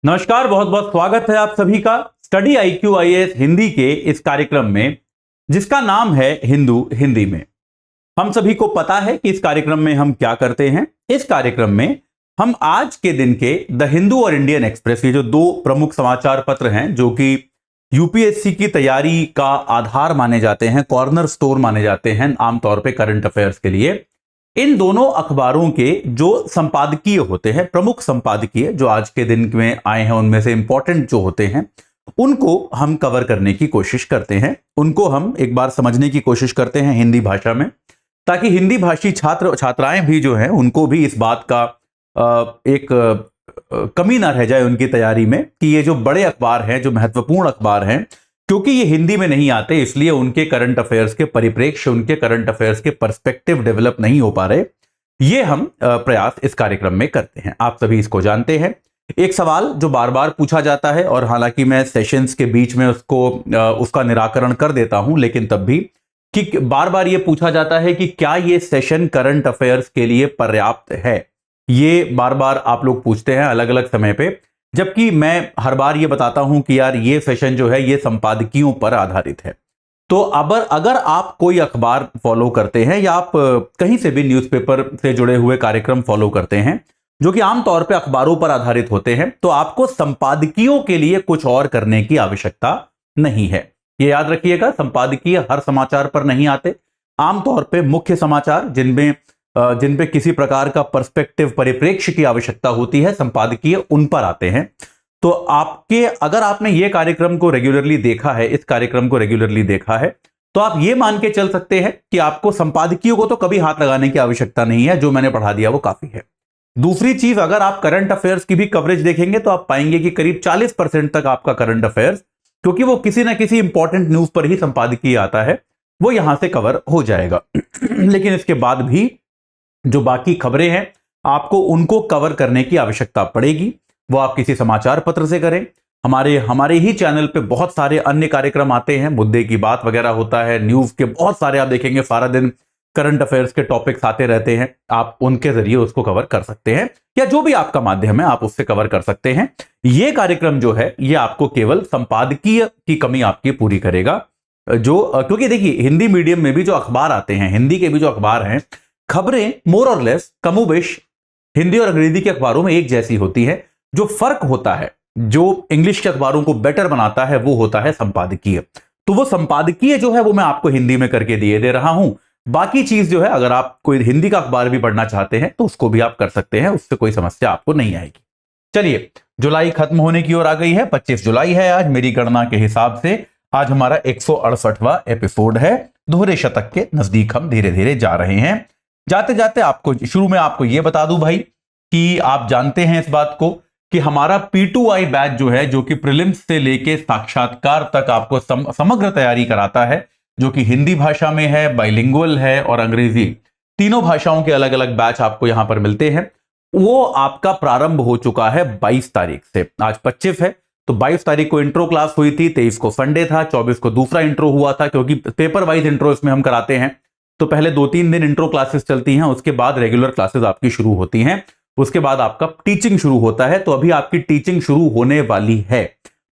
नमस्कार, बहुत बहुत स्वागत है आप सभी का स्टडी IQ IAS हिंदी के इस कार्यक्रम में, जिसका नाम है हिंदू हिंदी में। हम सभी को पता है कि इस कार्यक्रम में हम क्या करते हैं। इस कार्यक्रम में हम आज के दिन के द हिंदू और इंडियन एक्सप्रेस, ये जो दो प्रमुख समाचार पत्र हैं जो कि यूपीएससी की तैयारी का आधार माने जाते हैं, कॉर्नर स्टोर माने जाते हैं आमतौर पे करंट अफेयर्स के लिए, इन दोनों अखबारों के जो संपादकीय होते हैं, प्रमुख संपादकीय जो आज के दिन में आए हैं, उनमें से इंपॉर्टेंट जो होते हैं उनको हम कवर करने की कोशिश करते हैं, उनको हम एक बार समझने की कोशिश करते हैं हिंदी भाषा में, ताकि हिंदी भाषी छात्र छात्राएं भी जो हैं उनको भी इस बात का एक कमी ना रह जाए उनकी तैयारी में कि ये जो बड़े अखबार हैं, जो महत्वपूर्ण अखबार हैं, क्योंकि ये हिंदी में नहीं आते, इसलिए उनके करंट अफेयर्स के परिप्रेक्ष्य, उनके करंट अफेयर्स के पर्सपेक्टिव डेवलप नहीं हो पा रहे। ये हम प्रयास इस कार्यक्रम में करते हैं। आप सभी इसको जानते हैं। एक सवाल जो बार बार पूछा जाता है, और हालांकि मैं सेशंस के बीच में उसका निराकरण कर देता हूं, लेकिन तब भी कि बार बार ये पूछा जाता है कि क्या ये सेशन करंट अफेयर्स के लिए पर्याप्त है। ये बार बार आप लोग पूछते हैं अलग अलग समय पे, जबकि मैं हर बार ये बताता हूं कि यार ये सेशन जो है ये संपादकीयों पर आधारित है। तो अब अगर आप कोई अखबार फॉलो करते हैं या आप कहीं से भी न्यूज़पेपर से जुड़े हुए कार्यक्रम फॉलो करते हैं जो कि आमतौर पे अखबारों पर आधारित होते हैं, तो आपको संपादकीयों के लिए कुछ और करने की आवश्यकता नहीं है। ये याद रखिएगा, संपादकीय हर समाचार पर नहीं आते। आमतौर पे मुख्य समाचार जिन पे किसी प्रकार का पर्सपेक्टिव परिप्रेक्ष्य की आवश्यकता होती है, संपादकीय उन पर आते हैं। तो अगर आपने ये कार्यक्रम को रेगुलरली देखा है, इस कार्यक्रम को रेगुलरली देखा है, तो आप ये मान के चल सकते हैं कि आपको संपादकीय को तो कभी हाथ लगाने की आवश्यकता नहीं है, जो मैंने पढ़ा दिया वो काफी है। दूसरी चीज, अगर आप करंट अफेयर्स की भी कवरेज देखेंगे तो आप पाएंगे कि करीब 40% तक आपका करंट अफेयर्स, क्योंकि वो किसी ना किसी इंपॉर्टेंट न्यूज पर ही संपादकीय आता है, वो यहां से कवर हो जाएगा। लेकिन इसके बाद भी जो बाकी खबरें हैं, आपको उनको कवर करने की आवश्यकता पड़ेगी। वो आप किसी समाचार पत्र से करें। हमारे ही चैनल पे बहुत सारे अन्य कार्यक्रम आते हैं, मुद्दे की बात वगैरह होता है, न्यूज के बहुत सारे आप देखेंगे, सारा दिन करंट अफेयर्स के टॉपिक्स आते रहते हैं। आप उनके जरिए उसको कवर कर सकते हैं, या जो भी आपका माध्यम है आप उससे कवर कर सकते हैं। ये कार्यक्रम जो है ये आपको केवल संपादकीय की कमी आपकी पूरी करेगा। क्योंकि देखिए, हिंदी मीडियम में भी जो अखबार आते हैं, हिंदी के भी जो अखबार हैं, खबरें मोर और लेस कमोबेश हिंदी और अंग्रेजी के अखबारों में एक जैसी होती है। जो फर्क होता है, जो इंग्लिश के अखबारों को बेटर बनाता है, वो होता है संपादकीय। तो वो संपादकीय जो है वो मैं आपको हिंदी में करके दे रहा हूं। बाकी चीज जो है, अगर आप कोई हिंदी का अखबार भी पढ़ना चाहते हैं तो उसको भी आप कर सकते हैं, उससे कोई समस्या आपको नहीं आएगी। चलिए, जुलाई खत्म होने की ओर आ गई है। 25 जुलाई है आज मेरी गणना के हिसाब से। आज हमारा 168वां एपिसोड है। दोहरे शतक के नजदीक हम धीरे धीरे जा रहे हैं। जाते जाते शुरू में आपको यह बता दूं भाई कि आप जानते हैं इस बात को कि हमारा P2I बैच जो है, जो कि प्रीलिम्स से लेके साक्षात्कार तक आपको समग्र तैयारी कराता है, जो कि हिंदी भाषा में है, बाइलिंगुअल है और अंग्रेजी, तीनों भाषाओं के अलग अलग बैच आपको यहां पर मिलते हैं। वो आपका प्रारंभ हो चुका है 22 तारीख से। आज 25 है, तो 22 तारीख को इंट्रो क्लास हुई थी, 23 को संडे था, 24 को दूसरा इंट्रो हुआ था, क्योंकि पेपर वाइज इंट्रो इसमें हम कराते हैं। तो पहले 2-3 दिन इंट्रो क्लासेस चलती हैं, उसके बाद रेगुलर क्लासेस आपकी शुरू होती हैं, उसके बाद आपका टीचिंग शुरू होता है। तो अभी आपकी टीचिंग शुरू होने वाली है।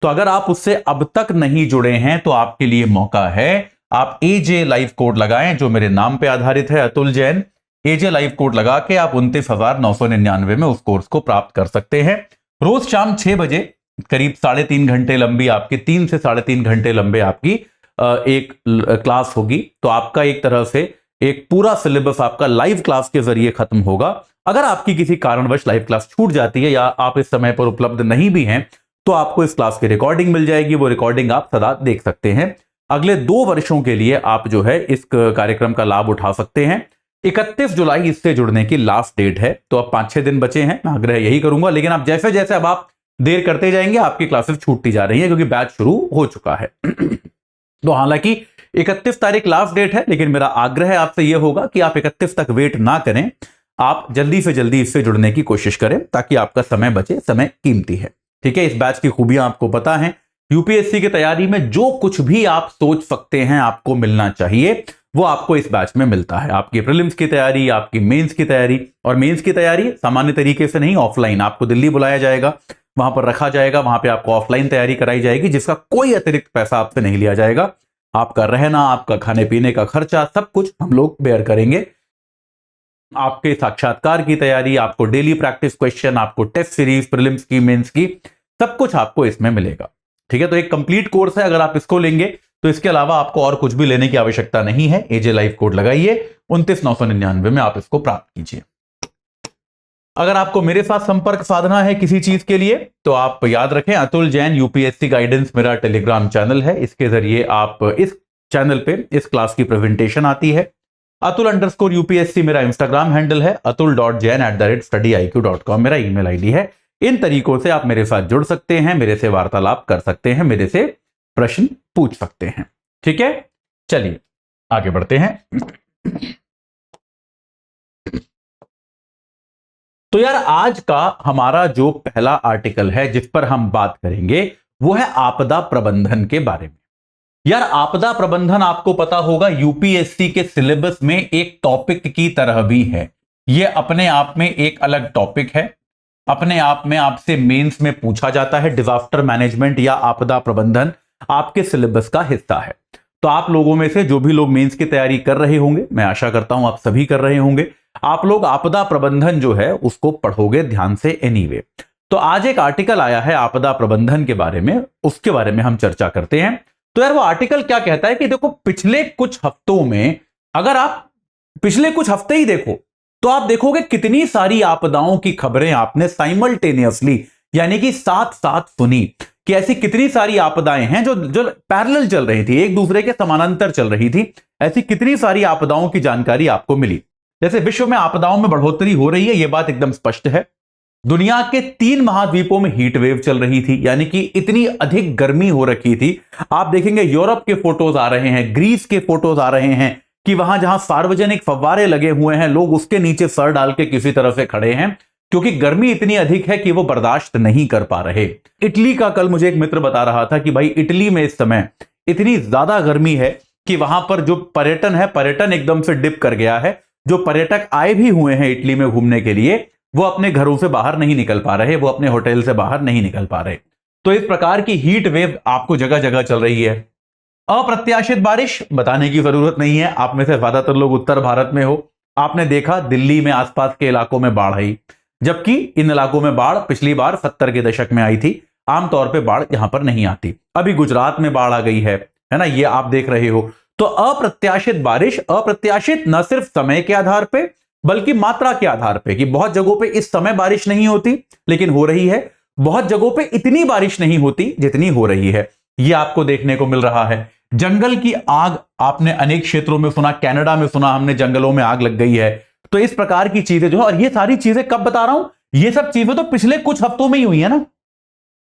तो अगर आप उससे अब तक नहीं जुड़े हैं तो आपके लिए मौका है। आप AJ लाइव कोड लगाएं, जो मेरे नाम पे आधारित है, Atul Jain. AJ live code लगा के आप 29,999 में उस कोर्स को प्राप्त कर सकते हैं। रोज शाम 6 बजे करीब 3.5 घंटे लंबी आपकी, 3 से 3.5 घंटे लंबे आपकी एक क्लास होगी। तो आपका एक तरह से एक पूरा सिलेबस आपका लाइव क्लास के जरिए खत्म होगा। अगर आपकी किसी कारणवश लाइव क्लास छूट जाती है या आप इस समय पर उपलब्ध नहीं भी हैं, तो आपको इस क्लास की रिकॉर्डिंग मिल जाएगी। वो रिकॉर्डिंग आप सदा देख सकते हैं। अगले 2 वर्षों के लिए आप जो है इस कार्यक्रम का लाभ उठा सकते हैं। 31 जुलाई इससे जुड़ने की लास्ट डेट है। तो अब 5-6 दिन बचे हैं। मैं आग्रह यही करूंगा, लेकिन आप जैसे जैसे अब आप देर करते जाएंगे आपकी क्लासेस छूटती जा रही है, क्योंकि बैच शुरू हो चुका है। तो हालांकि 31 तारीख लास्ट डेट है, लेकिन मेरा आग्रह आपसे यह होगा कि आप 31 तक वेट ना करें, आप जल्दी से जल्दी इससे जुड़ने की कोशिश करें, ताकि आपका समय बचे। समय कीमती है, ठीक है। इस बैच की खूबियां आपको पता है। यूपीएससी की तैयारी में जो कुछ भी आप सोच सकते हैं आपको मिलना चाहिए, वो आपको इस बैच में मिलता है। आपकी प्रीलिम्स की तैयारी, आपकी मेंस की तैयारी, और मेंस की तैयारी सामान्य तरीके से नहीं, ऑफलाइन आपको दिल्ली बुलाया जाएगा, वहां पर रखा जाएगा, वहां पे आपको ऑफलाइन तैयारी कराई जाएगी, जिसका कोई अतिरिक्त पैसा आपसे नहीं लिया जाएगा। आपका रहना, आपका खाने पीने का खर्चा, सब कुछ हम लोग बेयर करेंगे। आपके साक्षात्कार की तैयारी, आपको डेली प्रैक्टिस क्वेश्चन, आपको टेस्ट सीरीज, प्रीलिम्स की, मेंस की, सब कुछ आपको इसमें मिलेगा। ठीक है, तो एक कंप्लीट कोर्स है। अगर आप इसको लेंगे तो इसके अलावा आपको और कुछ भी लेने की आवश्यकता नहीं है। एजे लाइव कोड लगाइए, 29,999 में आप इसको प्राप्त कीजिए। अगर आपको मेरे साथ संपर्क साधना है किसी चीज के लिए तो आप याद रखें, अतुल जैन यूपीएससी गाइडेंस मेरा टेलीग्राम चैनल है। इसके जरिए आप इस चैनल पे इस क्लास की प्रेजेंटेशन आती है। अतुल_UPSC मेरा इंस्टाग्राम हैंडल है। atul.jain@studiiq.com मेरा ईमेल आईडी है। इन तरीकों से आप मेरे साथ जुड़ सकते हैं, मेरे से वार्तालाप कर सकते हैं, मेरे से प्रश्न पूछ सकते हैं। ठीक है, चलिए आगे बढ़ते हैं। तो यार, आज का हमारा जो पहला आर्टिकल है जिस पर हम बात करेंगे वो है आपदा प्रबंधन के बारे में। यार, आपदा प्रबंधन आपको पता होगा यूपीएससी के सिलेबस में एक टॉपिक की तरह भी है। यह अपने आप में एक अलग टॉपिक है, अपने आप में आपसे मेंस में पूछा जाता है। डिजास्टर मैनेजमेंट या आपदा प्रबंधन आपके सिलेबस का हिस्सा है। तो आप लोगों में से जो भी लोग मेंस की तैयारी कर रहे होंगे, मैं आशा करता हूं आप सभी कर रहे होंगे, आप लोग आपदा प्रबंधन जो है उसको पढ़ोगे ध्यान से एनीवे। तो आज एक आर्टिकल आया है आपदा प्रबंधन के बारे में, उसके बारे में हम चर्चा करते हैं। तो यार, वो आर्टिकल क्या कहता है कि देखो, पिछले कुछ हफ्तों में, अगर आप पिछले कुछ हफ्ते ही देखो तो आप देखोगे कितनी सारी आपदाओं की खबरें आपने साइमल्टेनियसली यानी कि साथ साथ सुनी कि ऐसी कितनी सारी आपदाएं हैं जो पैरेलल चल रही थी, एक दूसरे के समानांतर चल रही थी। ऐसी कितनी सारी आपदाओं की जानकारी आपको मिली। जैसे विश्व में आपदाओं में बढ़ोतरी हो रही है, यह बात एकदम स्पष्ट है। दुनिया के 3 महाद्वीपों में हीट वेव चल रही थी, यानी कि इतनी अधिक गर्मी हो रखी थी। आप देखेंगे यूरोप के फोटोज आ रहे हैं, ग्रीस के फोटोज आ रहे हैं कि वहां जहां सार्वजनिक फव्वारे लगे हुए हैं, लोग उसके नीचे सर डाल के किसी तरह से खड़े हैं, क्योंकि गर्मी इतनी अधिक है कि वो बर्दाश्त नहीं कर पा रहे। इटली का कल मुझे एक मित्र बता रहा था कि भाई, इटली में इस समय इतनी ज्यादा गर्मी है कि वहां पर जो पर्यटन है, पर्यटन एकदम से डिप कर गया है। जो पर्यटक आए भी हुए हैं इटली में घूमने के लिए, वो अपने घरों से बाहर नहीं निकल पा रहे, वो अपने होटल से बाहर नहीं निकल पा रहे। तो इस प्रकार की हीट वेव आपको जगह जगह चल रही है। अप्रत्याशित बारिश बताने की जरूरत नहीं है, आप में से ज्यादातर लोग उत्तर भारत में हो। आपने देखा दिल्ली में आसपास के इलाकों में बाढ़ आई, जबकि इन इलाकों में बाढ़ पिछली बार 70 के दशक में आई थी। आमतौर पर बाढ़ यहां पर नहीं आती। अभी गुजरात में बाढ़ आ गई है ना, ये आप देख रहे हो। तो अप्रत्याशित बारिश, अप्रत्याशित न सिर्फ समय के आधार पे बल्कि मात्रा के आधार पे, कि बहुत जगहों पे इस समय बारिश नहीं होती लेकिन हो रही है, बहुत जगहों पे इतनी बारिश नहीं होती जितनी हो रही है, ये आपको देखने को मिल रहा है। जंगल की आग आपने अनेक क्षेत्रों में सुना, कनाडा में सुना हमने, जंगलों में आग लग गई है। तो इस प्रकार की चीजें जो है, और ये सारी चीजें कब बता रहा हूं, ये सब चीजें तो पिछले कुछ हफ्तों में ही हुई है ना।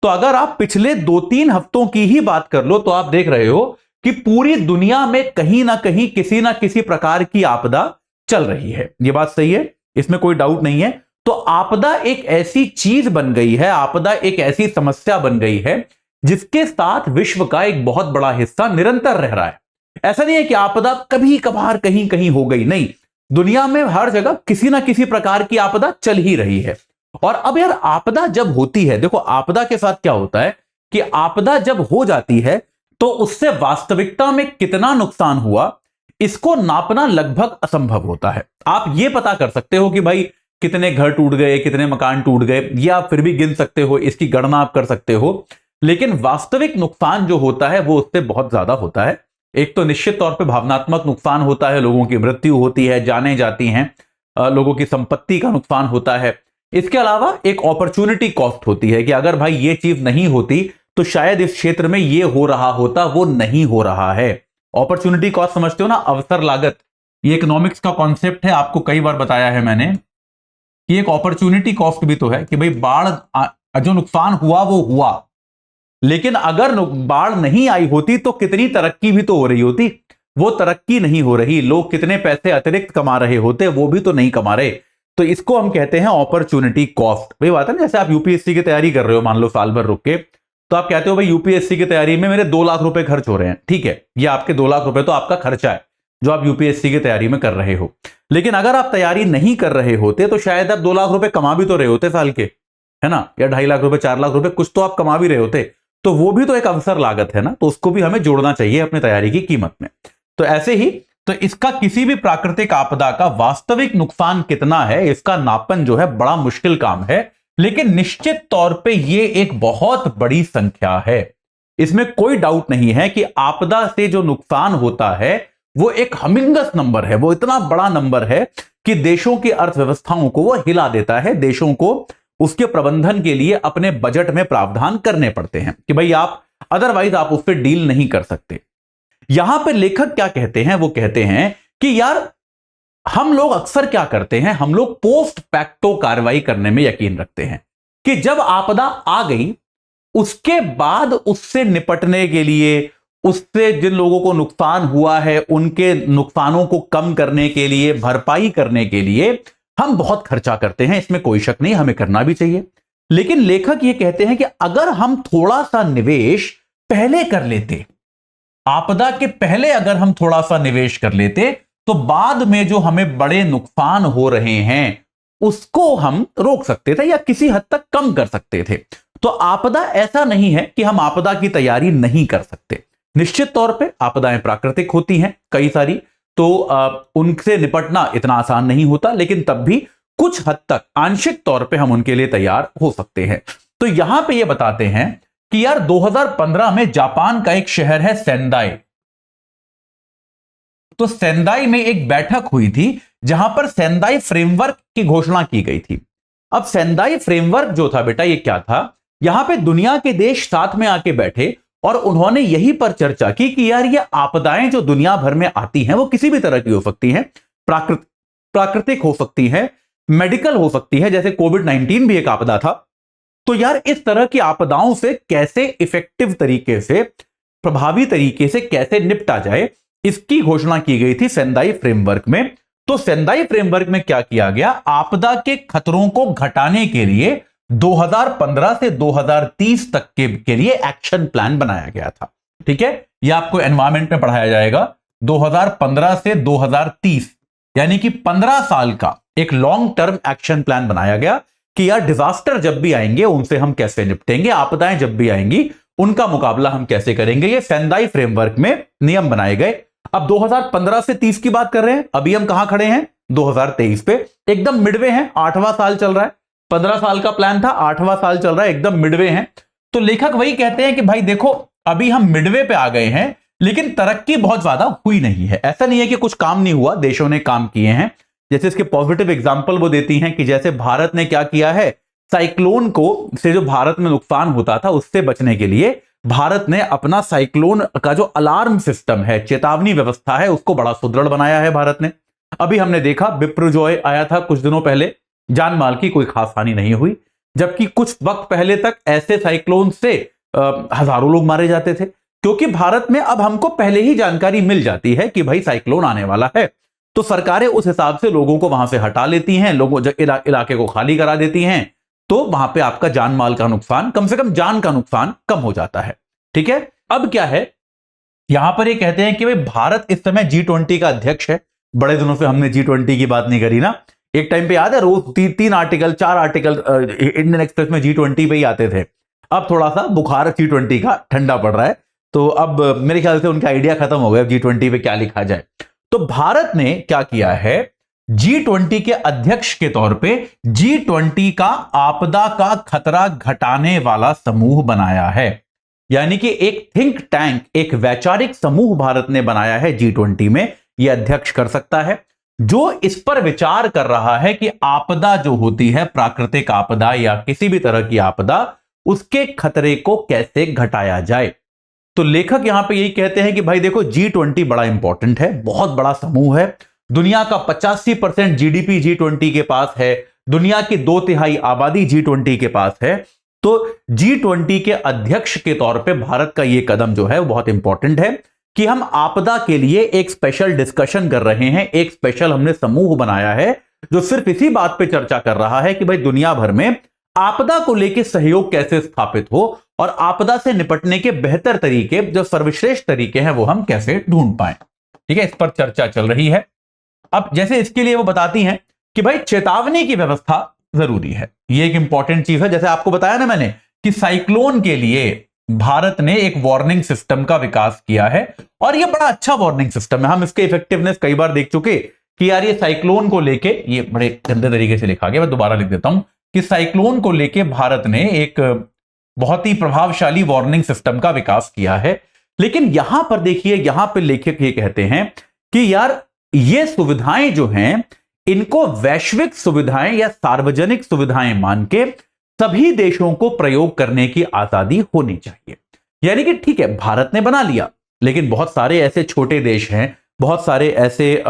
तो अगर आप पिछले 2-3 हफ्तों की ही बात कर लो तो आप देख रहे हो कि पूरी दुनिया में कहीं ना कहीं किसी ना किसी प्रकार की आपदा चल रही है। यह बात सही है, इसमें कोई डाउट नहीं है। तो आपदा एक ऐसी चीज बन गई है, आपदा एक ऐसी समस्या बन गई है जिसके साथ विश्व का एक बहुत बड़ा हिस्सा निरंतर रह रहा है। ऐसा नहीं है कि आपदा कभी कभार कहीं कहीं हो गई, नहीं, दुनिया में हर जगह किसी ना किसी प्रकार की आपदा चल ही रही है। और अब यार, आपदा जब होती है, देखो आपदा के साथ क्या होता है कि आपदा जब हो जाती है तो उससे वास्तविकता में कितना नुकसान हुआ इसको नापना लगभग असंभव होता है। आप ये पता कर सकते हो कि भाई कितने घर टूट गए, कितने मकान टूट गए, ये आप फिर भी गिन सकते हो, इसकी गणना आप कर सकते हो, लेकिन वास्तविक नुकसान जो होता है वो उससे बहुत ज्यादा होता है। एक तो निश्चित तौर पे भावनात्मक नुकसान होता है, लोगों की मृत्यु होती है, जानें जाती हैं, लोगों की संपत्ति का नुकसान होता है। इसके अलावा एक अपॉर्चुनिटी कॉस्ट होती है कि अगर भाई ये चीज नहीं होती तो शायद इस क्षेत्र में ये हो रहा होता, वो नहीं हो रहा है। अपॉर्चुनिटी कॉस्ट समझते हो ना, अवसर लागत। ये इकोनॉमिक्स का कॉन्सेप्ट है, आपको कई बार बताया है मैंने कि एक अपॉर्चुनिटी कॉस्ट भी तो है कि भाई बाढ़ जो नुकसान हुआ वो हुआ, लेकिन अगर बाढ़ नहीं आई होती तो कितनी तरक्की भी तो हो रही होती। वो तरक्की नहीं हो रही, लोग कितने पैसे अतिरिक्त कमा रहे होते, वो भी तो नहीं कमा रहे। तो इसको हम कहते हैं अपॉर्चुनिटी कॉस्ट। वही बात है ना, जैसे आप यूपीएससी की तैयारी कर रहे हो, मान लो साल भर रुक के, तो आप कहते हो भाई यूपीएससी की तैयारी में मेरे 2 लाख रुपए खर्च हो रहे हैं। ठीक है, ये आपके 2 लाख रुपए तो आपका खर्चा है जो आप यूपीएससी की तैयारी में कर रहे हो। लेकिन अगर आप तैयारी नहीं कर रहे होते तो शायद आप 2 लाख रुपए कमा भी तो रहे होते साल के। है ना, या 2.5 लाख रुपए 4 लाख रुपए कुछ तो आप कमा भी रहे होते, तो वो भी तो एक अवसर लागत है ना, तो उसको भी हमें जोड़ना चाहिए अपनी तैयारी की कीमत में। तो ऐसे ही तो इसका किसी भी प्राकृतिक आपदा का वास्तविक नुकसान कितना है, इसका नापन जो है बड़ा मुश्किल काम है, लेकिन निश्चित तौर पे ये एक बहुत बड़ी संख्या है। इसमें कोई डाउट नहीं है कि आपदा से जो नुकसान होता है वो एक हमिंगस नंबर है, वो इतना बड़ा नंबर है कि देशों की अर्थव्यवस्थाओं को वो हिला देता है। देशों को उसके प्रबंधन के लिए अपने बजट में प्रावधान करने पड़ते हैं कि भाई आप अदरवाइज आप उससे डील नहीं कर सकते। यहां पर लेखक क्या कहते हैं, वो कहते हैं कि यार हम लोग अक्सर क्या करते हैं, हम लोग पोस्ट फैक्टो कार्रवाई करने में यकीन रखते हैं कि जब आपदा आ गई उसके बाद उससे निपटने के लिए, उससे जिन लोगों को नुकसान हुआ है उनके नुकसानों को कम करने के लिए, भरपाई करने के लिए हम बहुत खर्चा करते हैं, इसमें कोई शक नहीं, हमें करना भी चाहिए। लेकिन लेखक ये कहते हैं कि अगर हम थोड़ा सा निवेश पहले कर लेते, आपदा के पहले अगर हम थोड़ा सा निवेश कर लेते, तो बाद में जो हमें बड़े नुकसान हो रहे हैं उसको हम रोक सकते थे या किसी हद तक कम कर सकते थे। तो आपदा ऐसा नहीं है कि हम आपदा की तैयारी नहीं कर सकते। निश्चित तौर पे आपदाएं प्राकृतिक होती हैं कई सारी, तो उनसे निपटना इतना आसान नहीं होता, लेकिन तब भी कुछ हद तक आंशिक तौर पे हम उनके लिए तैयार हो सकते हैं। तो यहां पे ये बताते हैं कि यार 2015 में जापान का एक शहर है सेंदाई, तो सेंदाई में एक बैठक हुई थी जहां पर सेंदाई फ्रेमवर्क की घोषणा की गई थी। अब सेंदाई फ्रेमवर्क जो था बेटा, ये क्या था, यहां पे दुनिया के देश साथ में आके बैठे और उन्होंने यही पर चर्चा की कि यार ये आपदाएं जो दुनिया भर में आती हैं वो किसी भी तरह की हो सकती हैं, प्राकृतिक हो सकती है, मेडिकल हो सकती है, जैसे कोविड-19 भी एक आपदा था। तो यार इस तरह की आपदाओं से कैसे इफेक्टिव तरीके से, प्रभावी तरीके से कैसे निपटा जाए, इसकी घोषणा की गई थी सेंदाई फ्रेमवर्क में। तो सेंदाई फ्रेमवर्क में क्या किया गया, आपदा के खतरों को घटाने के लिए 2015 से 2030 तक के लिए एक्शन प्लान बनाया गया था। ठीक है, यह आपको एनवायरमेंट में पढ़ाया जाएगा। 2015 से 2030 यानी कि 15 साल का एक लॉन्ग टर्म एक्शन प्लान बनाया गया कि यार डिजास्टर जब भी आएंगे उनसे हम कैसे निपटेंगे, आपदाएं जब भी आएंगी उनका मुकाबला हम कैसे करेंगे। ये सेंदाई फ्रेमवर्क में नियम बनाए गए। अब 2015 से 30 की बात कर रहे हैं, अभी हम कहां खड़े हैं, 2023 पे, एकदम मिडवे हैं, 8वां साल चल रहा है। 15 साल का प्लान था, 8वां साल चल रहा है, एकदम मिडवे हैं। तो लेखक वही कहते हैं कि भाई देखो अभी हम मिडवे पे आ गए हैं, लेकिन तरक्की बहुत ज्यादा हुई नहीं है। ऐसा नहीं है कि कुछ काम नहीं हुआ, देशों ने काम किए हैं। जैसे इसके पॉजिटिव एग्जांपल वो देती हैं कि जैसे भारत ने क्या किया है, साइक्लोन को से जो भारत में नुकसान होता था उससे बचने के लिए भारत ने अपना साइक्लोन का जो अलार्म सिस्टम है, चेतावनी व्यवस्था है, उसको बड़ा सुदृढ़ बनाया है भारत ने। अभी हमने देखा बिपरजॉय आया था कुछ दिनों पहले, जान माल की कोई खास हानि नहीं हुई, जबकि कुछ वक्त पहले तक ऐसे साइक्लोन से हजारों लोग मारे जाते थे, क्योंकि भारत में अब हमको पहले ही जानकारी मिल जाती है कि भाई साइक्लोन आने वाला है, तो सरकारें उस हिसाब से लोगों को वहां से हटा लेती हैं, लोगों इलाके को खाली करा देती हैं, तो वहां पे आपका जान माल का नुकसान, कम से कम जान का नुकसान कम हो जाता है। ठीक है, अब क्या है, यहां पर ये कहते हैं कि भाई भारत इस समय G20 का अध्यक्ष है। बड़े दिनों से हमने G20 की बात नहीं करी ना, एक टाइम पे याद है रोज 3 आर्टिकल 4 आर्टिकल इंडियन एक्सप्रेस में G20 पे ही आते थे। अब थोड़ा सा बुखार G20 का ठंडा पड़ रहा है, तो अब मेरे ख्याल से उनका आइडिया खत्म हो गया G20 पे क्या लिखा जाए। तो भारत ने क्या किया है, G20 के अध्यक्ष के तौर पे G20 का आपदा का खतरा घटाने वाला समूह बनाया है। यानी कि एक थिंक टैंक, एक वैचारिक समूह भारत ने बनाया है G20 में, यह अध्यक्ष कर सकता है, जो इस पर विचार कर रहा है कि आपदा जो होती है, प्राकृतिक आपदा या किसी भी तरह की आपदा, उसके खतरे को कैसे घटाया जाए। तो लेखक यहां पे यही कहते हैं कि भाई देखो G20 बड़ा इंपॉर्टेंट है, बहुत बड़ा समूह है, दुनिया का 85% जीडीपी G20 के पास है, दुनिया की 2/3 आबादी G20 के पास है। तो G20 के अध्यक्ष के तौर पे भारत का यह कदम जो है वो बहुत इंपॉर्टेंट है कि हम आपदा के लिए एक स्पेशल डिस्कशन कर रहे हैं, एक स्पेशल हमने समूह बनाया है जो सिर्फ इसी बात पे चर्चा कर रहा है कि भाई दुनिया भर में आपदा को लेकर सहयोग कैसे स्थापित हो और आपदा से निपटने के बेहतर तरीके, जो सर्वश्रेष्ठ तरीके हैं, वो हम कैसे ढूंढ पाए। ठीक है, इस पर चर्चा चल रही है। अब जैसे इसके लिए वो बताती हैं कि भाई चेतावनी की व्यवस्था जरूरी है। ये एक इंपॉर्टेंट चीज है। जैसे आपको बताया ना मैंने कि साइक्लोन के लिए भारत ने एक वार्निंग सिस्टम का विकास किया है, और ये बड़ा अच्छा वार्निंग सिस्टम है। हम इसके इफेक्टिवनेस कई बार देख चुके कि यार ये साइक्लोन को लेके, ये बड़े गंदे तरीके से लिखा गया, मैं दोबारा लिख देता हूं कि साइक्लोन को लेके भारत ने एक बहुत ही प्रभावशाली वार्निंग सिस्टम का विकास किया है। लेकिन यहां पर देखिए, यहां पर लेखक ये कहते हैं कि यार ये सुविधाएं जो हैं, इनको वैश्विक सुविधाएं या सार्वजनिक सुविधाएं मान के सभी देशों को प्रयोग करने की आजादी होनी चाहिए। यानी कि ठीक है, भारत ने बना लिया, लेकिन बहुत सारे ऐसे छोटे देश हैं, बहुत सारे ऐसे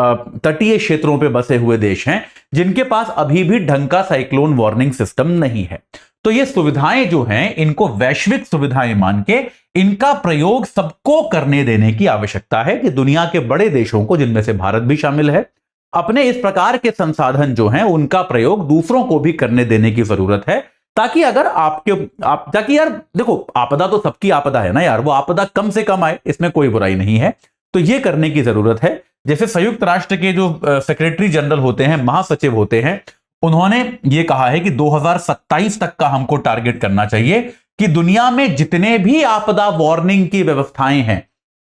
तटीय क्षेत्रों पे बसे हुए देश हैं जिनके पास अभी भी ढंग का साइक्लोन वार्निंग सिस्टम नहीं है। तो ये सुविधाएं जो हैं, इनको वैश्विक सुविधाएं मान के इनका प्रयोग सबको करने देने की आवश्यकता है कि दुनिया के बड़े देशों को, जिनमें से भारत भी शामिल है, अपने इस प्रकार के संसाधन जो हैं उनका प्रयोग दूसरों को भी करने देने की जरूरत है। ताकि अगर ताकि यार देखो, आपदा तो सबकी आपदा है ना यार, वो आपदा कम से कम आए, इसमें कोई बुराई नहीं है। तो ये करने की जरूरत है। जैसे संयुक्त राष्ट्र के जो सेक्रेटरी जनरल होते हैं, महासचिव होते हैं, उन्होंने ये कहा है कि 2027 तक का हमको टारगेट करना चाहिए कि दुनिया में जितने भी आपदा वार्निंग की व्यवस्थाएं हैं,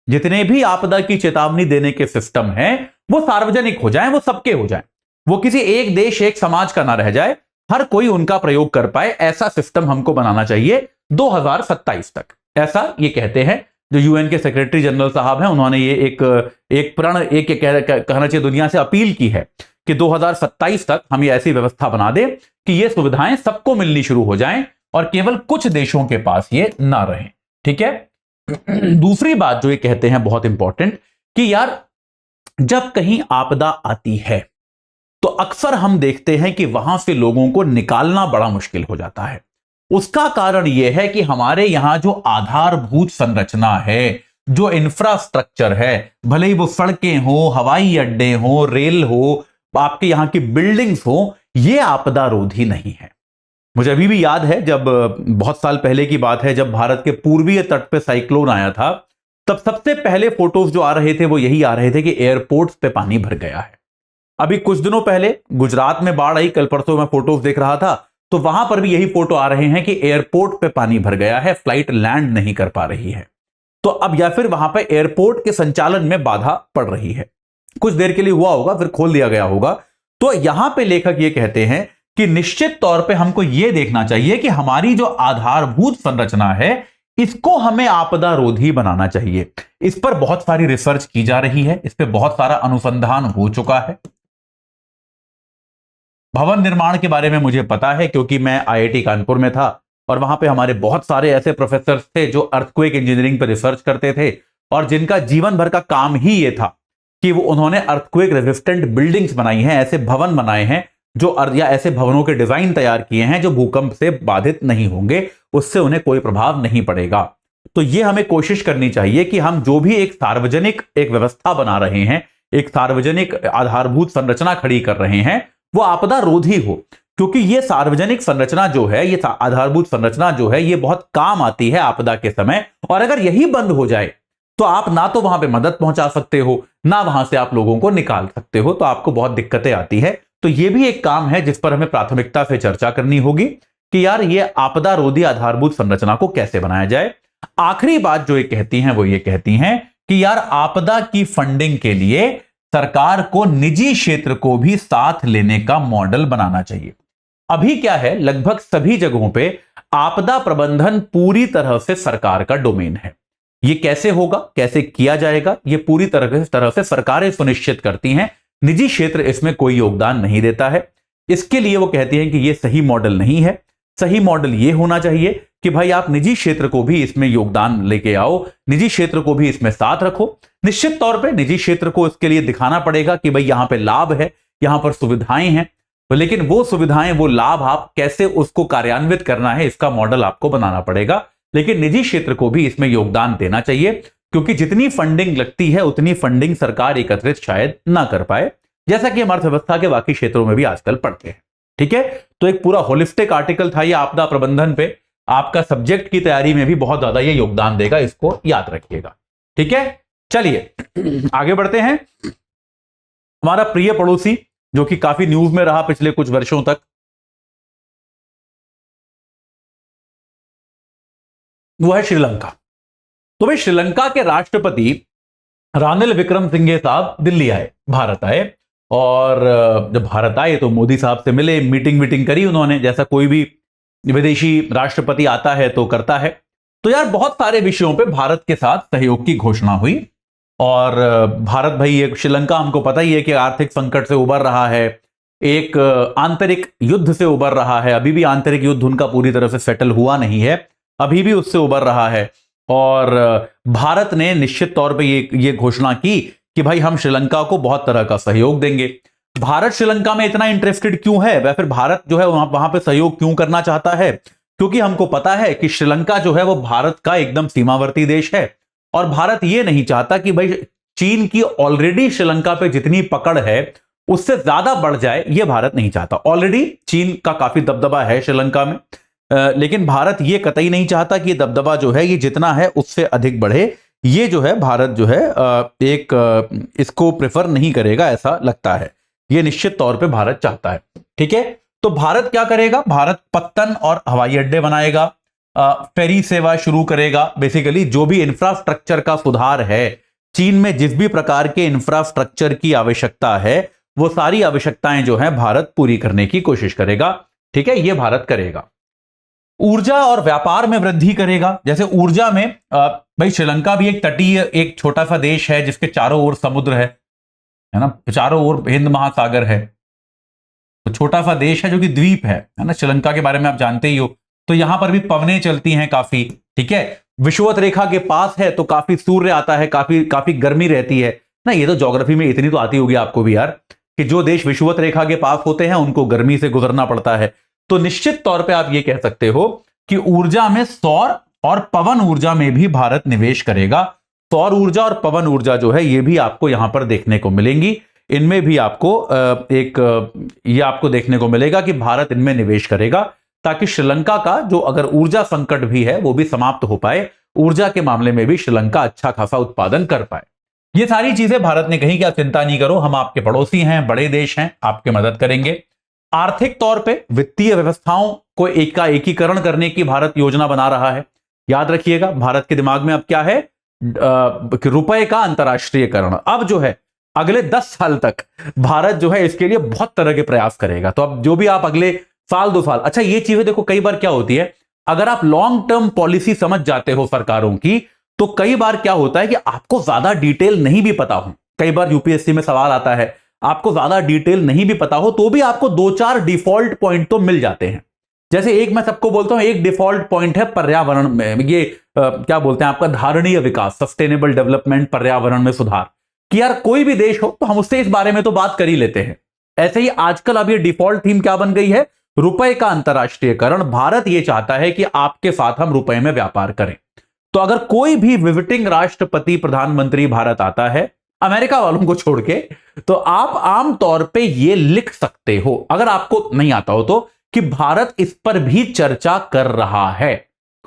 जितने भी आपदा की चेतावनी देने के सिस्टम हैं, वो सार्वजनिक हो जाएं, वो सबके हो जाएं, वो किसी एक देश एक समाज का ना रह जाए, हर कोई उनका प्रयोग कर पाए। ऐसा सिस्टम हमको बनाना चाहिए 2027 तक, ऐसा ये कहते हैं जो यूएन के सेक्रेटरी जनरल साहब हैं। उन्होंने ये एक कहना चाहिए दुनिया से अपील की है कि 2027 तक हम ये ऐसी व्यवस्था बना दें कि ये सुविधाएं सबको मिलनी शुरू हो जाएं और केवल कुछ देशों के पास ये ना रहें। ठीक है। दूसरी बात जो ये कहते हैं बहुत इंपॉर्टेंट, कि यार जब कहीं आपदा आती है तो अक्सर हम देखते हैं कि वहां से लोगों को निकालना बड़ा मुश्किल हो जाता है। उसका कारण यह है कि हमारे यहां जो आधारभूत संरचना है, जो इंफ्रास्ट्रक्चर है, भले ही वो सड़कें हो, हवाई अड्डे हो, रेल हो, आपके यहां की बिल्डिंग्स हो, ये आपदा रोधी नहीं है। मुझे अभी भी याद है, जब बहुत साल पहले की बात है, जब भारत के पूर्वीय तट पे साइक्लोन आया था, तब सबसे पहले फोटोज जो आ रहे थे वो यही आ रहे थे कि एयरपोर्ट्स पे पानी भर गया है। अभी कुछ दिनों पहले गुजरात में बाढ़ आई, कल परसों मैं फोटोज देख रहा था, तो वहां पर भी यही फोटो आ रहे हैं कि एयरपोर्ट पे पानी भर गया है, फ्लाइट लैंड नहीं कर पा रही है। तो अब या फिर वहां पे एयरपोर्ट के संचालन में बाधा पड़ रही है। कुछ देर के लिए हुआ होगा, फिर खोल दिया गया होगा। तो यहां पे लेखक ये कहते हैं कि निश्चित तौर पे हमको यह देखना चाहिए कि हमारी जो आधारभूत संरचना है, इसको हमें आपदा रोधी बनाना चाहिए। इस पर बहुत सारी रिसर्च की जा रही है, इस पर बहुत सारा अनुसंधान हो चुका है। भवन निर्माण के बारे में मुझे पता है क्योंकि मैं आईआईटी कानपुर में था और वहां पे हमारे बहुत सारे ऐसे प्रोफेसर थे जो अर्थक्वेक इंजीनियरिंग पर रिसर्च करते थे और जिनका जीवन भर का काम ही ये था कि वो उन्होंने अर्थक्वेक रेजिस्टेंट बिल्डिंग्स बनाई हैं, ऐसे भवन बनाए हैं या ऐसे भवनों के डिजाइन तैयार किए हैं जो भूकंप से बाधित नहीं होंगे, उससे उन्हें कोई प्रभाव नहीं पड़ेगा। तो ये हमें कोशिश करनी चाहिए कि हम जो भी एक सार्वजनिक एक व्यवस्था बना रहे हैं, एक सार्वजनिक आधारभूत संरचना खड़ी कर रहे हैं, वो आपदा रोधी हो। क्योंकि ये सार्वजनिक संरचना जो है, ये आधारभूत संरचना जो है, ये बहुत काम आती है आपदा के समय। और अगर यही बंद हो जाए तो आप ना तो वहां पे मदद पहुंचा सकते हो, ना वहां से आप लोगों को निकाल सकते हो, तो आपको बहुत दिक्कतें आती है। तो ये भी एक काम है जिस पर हमें प्राथमिकता से चर्चा करनी होगी कि यार ये आपदा रोधी आधारभूत संरचना को कैसे बनाया जाए। आखिरी बात जो ये कहती हैं वो ये कहती हैं कि यार आपदा की फंडिंग के लिए सरकार को निजी क्षेत्र को भी साथ लेने का मॉडल बनाना चाहिए। अभी क्या है, लगभग सभी जगहों पे आपदा प्रबंधन पूरी तरह से सरकार का डोमेन है। ये कैसे होगा, कैसे किया जाएगा, ये पूरी तरह से सरकारें सुनिश्चित करती हैं, निजी क्षेत्र इसमें कोई योगदान नहीं देता है। इसके लिए वो कहती हैं कि ये सही मॉडल नहीं है। सही मॉडल ये होना चाहिए कि भाई आप निजी क्षेत्र को भी इसमें योगदान लेके आओ, निजी क्षेत्र को भी इसमें साथ रखो। निश्चित तौर पे निजी क्षेत्र को इसके लिए दिखाना पड़ेगा कि भाई यहां पे लाभ है, यहां पर सुविधाएं हैं, लेकिन वो सुविधाएं, वो लाभ आप कैसे उसको कार्यान्वित करना है, इसका मॉडल आपको बनाना पड़ेगा। लेकिन निजी क्षेत्र को भी इसमें योगदान देना चाहिए, क्योंकि जितनी फंडिंग लगती है उतनी फंडिंग सरकार एकत्रित शायद ना कर पाए, जैसा कि हम अर्थव्यवस्था के बाकी क्षेत्रों में भी आजकल पढ़ते हैं। ठीक है, तो एक पूरा होलिस्टिक आर्टिकल था ये आपदा प्रबंधन पे। आपका सब्जेक्ट की तैयारी में भी बहुत ज्यादा ये योगदान देगा, इसको याद रखिएगा। ठीक है, चलिए आगे बढ़ते हैं। हमारा प्रिय पड़ोसी जो कि काफी न्यूज में रहा पिछले कुछ वर्षों तक, वो है श्रीलंका। तो भाई श्रीलंका के राष्ट्रपति रानिल विक्रमसिंघे साहब दिल्ली आए, भारत आए, और जब भारत आए तो मोदी साहब से मिले, मीटिंग करी उन्होंने, जैसा कोई भी विदेशी राष्ट्रपति आता है तो करता है। तो यार बहुत सारे विषयों पे भारत के साथ सहयोग की घोषणा हुई। और भारत भाई, एक श्रीलंका हमको पता ही है कि आर्थिक संकट से उबर रहा है, एक आंतरिक युद्ध से उबर रहा है, अभी भी आंतरिक युद्ध उनका पूरी तरह से सेटल हुआ नहीं है, अभी भी उससे उबर रहा है। और भारत ने निश्चित तौर पे ये घोषणा की कि भाई हम श्रीलंका को बहुत तरह का सहयोग देंगे। भारत श्रीलंका में इतना इंटरेस्टेड क्यों है, वह फिर भारत जो है वहां पे सहयोग क्यों करना चाहता है? क्योंकि हमको पता है कि श्रीलंका जो है वो भारत का एकदम सीमावर्ती देश है, और भारत ये नहीं चाहता कि भाई चीन की ऑलरेडी श्रीलंका पे जितनी पकड़ है उससे ज्यादा बढ़ जाए, ये भारत नहीं चाहता। ऑलरेडी चीन का काफी दबदबा है श्रीलंका में, लेकिन भारत ये कतई नहीं चाहता कि ये दबदबा जो है ये जितना है उससे अधिक बढ़े। ये जो है भारत जो है इसको प्रेफर नहीं करेगा, ऐसा लगता है। ये निश्चित तौर पे भारत चाहता है। ठीक है, तो भारत क्या करेगा? भारत पत्तन और हवाई अड्डे बनाएगा, फेरी सेवा शुरू करेगा। बेसिकली जो भी इंफ्रास्ट्रक्चर का सुधार है, चीन में जिस भी प्रकार के इंफ्रास्ट्रक्चर की आवश्यकता है वो सारी आवश्यकताएं जो है भारत पूरी करने की कोशिश करेगा। ठीक है, ये भारत करेगा। ऊर्जा और व्यापार में वृद्धि करेगा। जैसे ऊर्जा में भाई श्रीलंका भी एक तटीय, एक छोटा सा देश है जिसके चारों ओर समुद्र है ना, चारों ओर हिंद महासागर है, तो छोटा सा देश है जो कि द्वीप है ना। श्रीलंका के बारे में आप जानते ही हो। तो यहां पर भी पवनें चलती हैं काफी। ठीक है, विषुवत रेखा के पास है तो काफी सूर्य आता है, काफी गर्मी रहती है ना। ये तो ज्योग्राफी में इतनी तो आती होगी आपको भी यार, कि जो देश विषुवत रेखा के पास होते हैं उनको गर्मी से गुजरना पड़ता है। तो निश्चित तौर पे आप ये कह सकते हो कि ऊर्जा में सौर और पवन ऊर्जा में भी भारत निवेश करेगा। सौर ऊर्जा और पवन ऊर्जा जो है ये भी आपको यहां पर देखने को मिलेंगी। इनमें भी आपको ये आपको देखने को मिलेगा कि भारत इनमें निवेश करेगा, ताकि श्रीलंका का जो अगर ऊर्जा संकट भी है वो भी समाप्त हो पाए, ऊर्जा के मामले में भी श्रीलंका अच्छा खासा उत्पादन कर पाए। ये सारी चीजें भारत ने कही कि आप चिंता नहीं करो, हम आपके पड़ोसी हैं, बड़े देश हैं, आपके मदद करेंगे। आर्थिक तौर पे वित्तीय व्यवस्थाओं को एकीकरण करने की भारत योजना बना रहा है। याद रखिएगा, भारत के दिमाग में अब क्या है? रुपए का अंतरराष्ट्रीयकरण। अब जो है अगले 10 साल तक भारत जो है इसके लिए बहुत तरह के प्रयास करेगा। तो अब जो भी आप अगले साल 2 साल, अच्छा ये चीजें देखो, कई बार क्या होती है, अगर आप लॉन्ग टर्म पॉलिसी समझ जाते हो सरकारों की, तो कई बार क्या होता है कि आपको ज्यादा डिटेल नहीं भी पता हो। कई बार यूपीएससी में सवाल आता है, आपको ज्यादा डिटेल नहीं भी पता हो तो भी आपको 2-4 डिफॉल्ट पॉइंट तो मिल जाते हैं। जैसे एक मैं सबको बोलता हूं, एक डिफॉल्ट पॉइंट है पर्यावरण में, ये क्या बोलते हैं आपका, धारणीय विकास, सस्टेनेबल डेवलपमेंट, पर्यावरण में सुधार, कि यार कोई भी देश हो तो हम उससे इस बारे में तो बात कर ही लेते हैं। ऐसे ही आजकल अब ये डिफॉल्ट थीम क्या बन गई है? रुपए का अंतरराष्ट्रीयकरण। भारत ये चाहता है कि आपके साथ हम रुपए में व्यापार करें। तो अगर कोई भी विजिटिंग राष्ट्रपति प्रधानमंत्री भारत आता है, अमेरिका वालों को छोड़ के, तो आप आमतौर पे ये लिख सकते हो, अगर आपको नहीं आता हो तो, कि भारत इस पर भी चर्चा कर रहा है।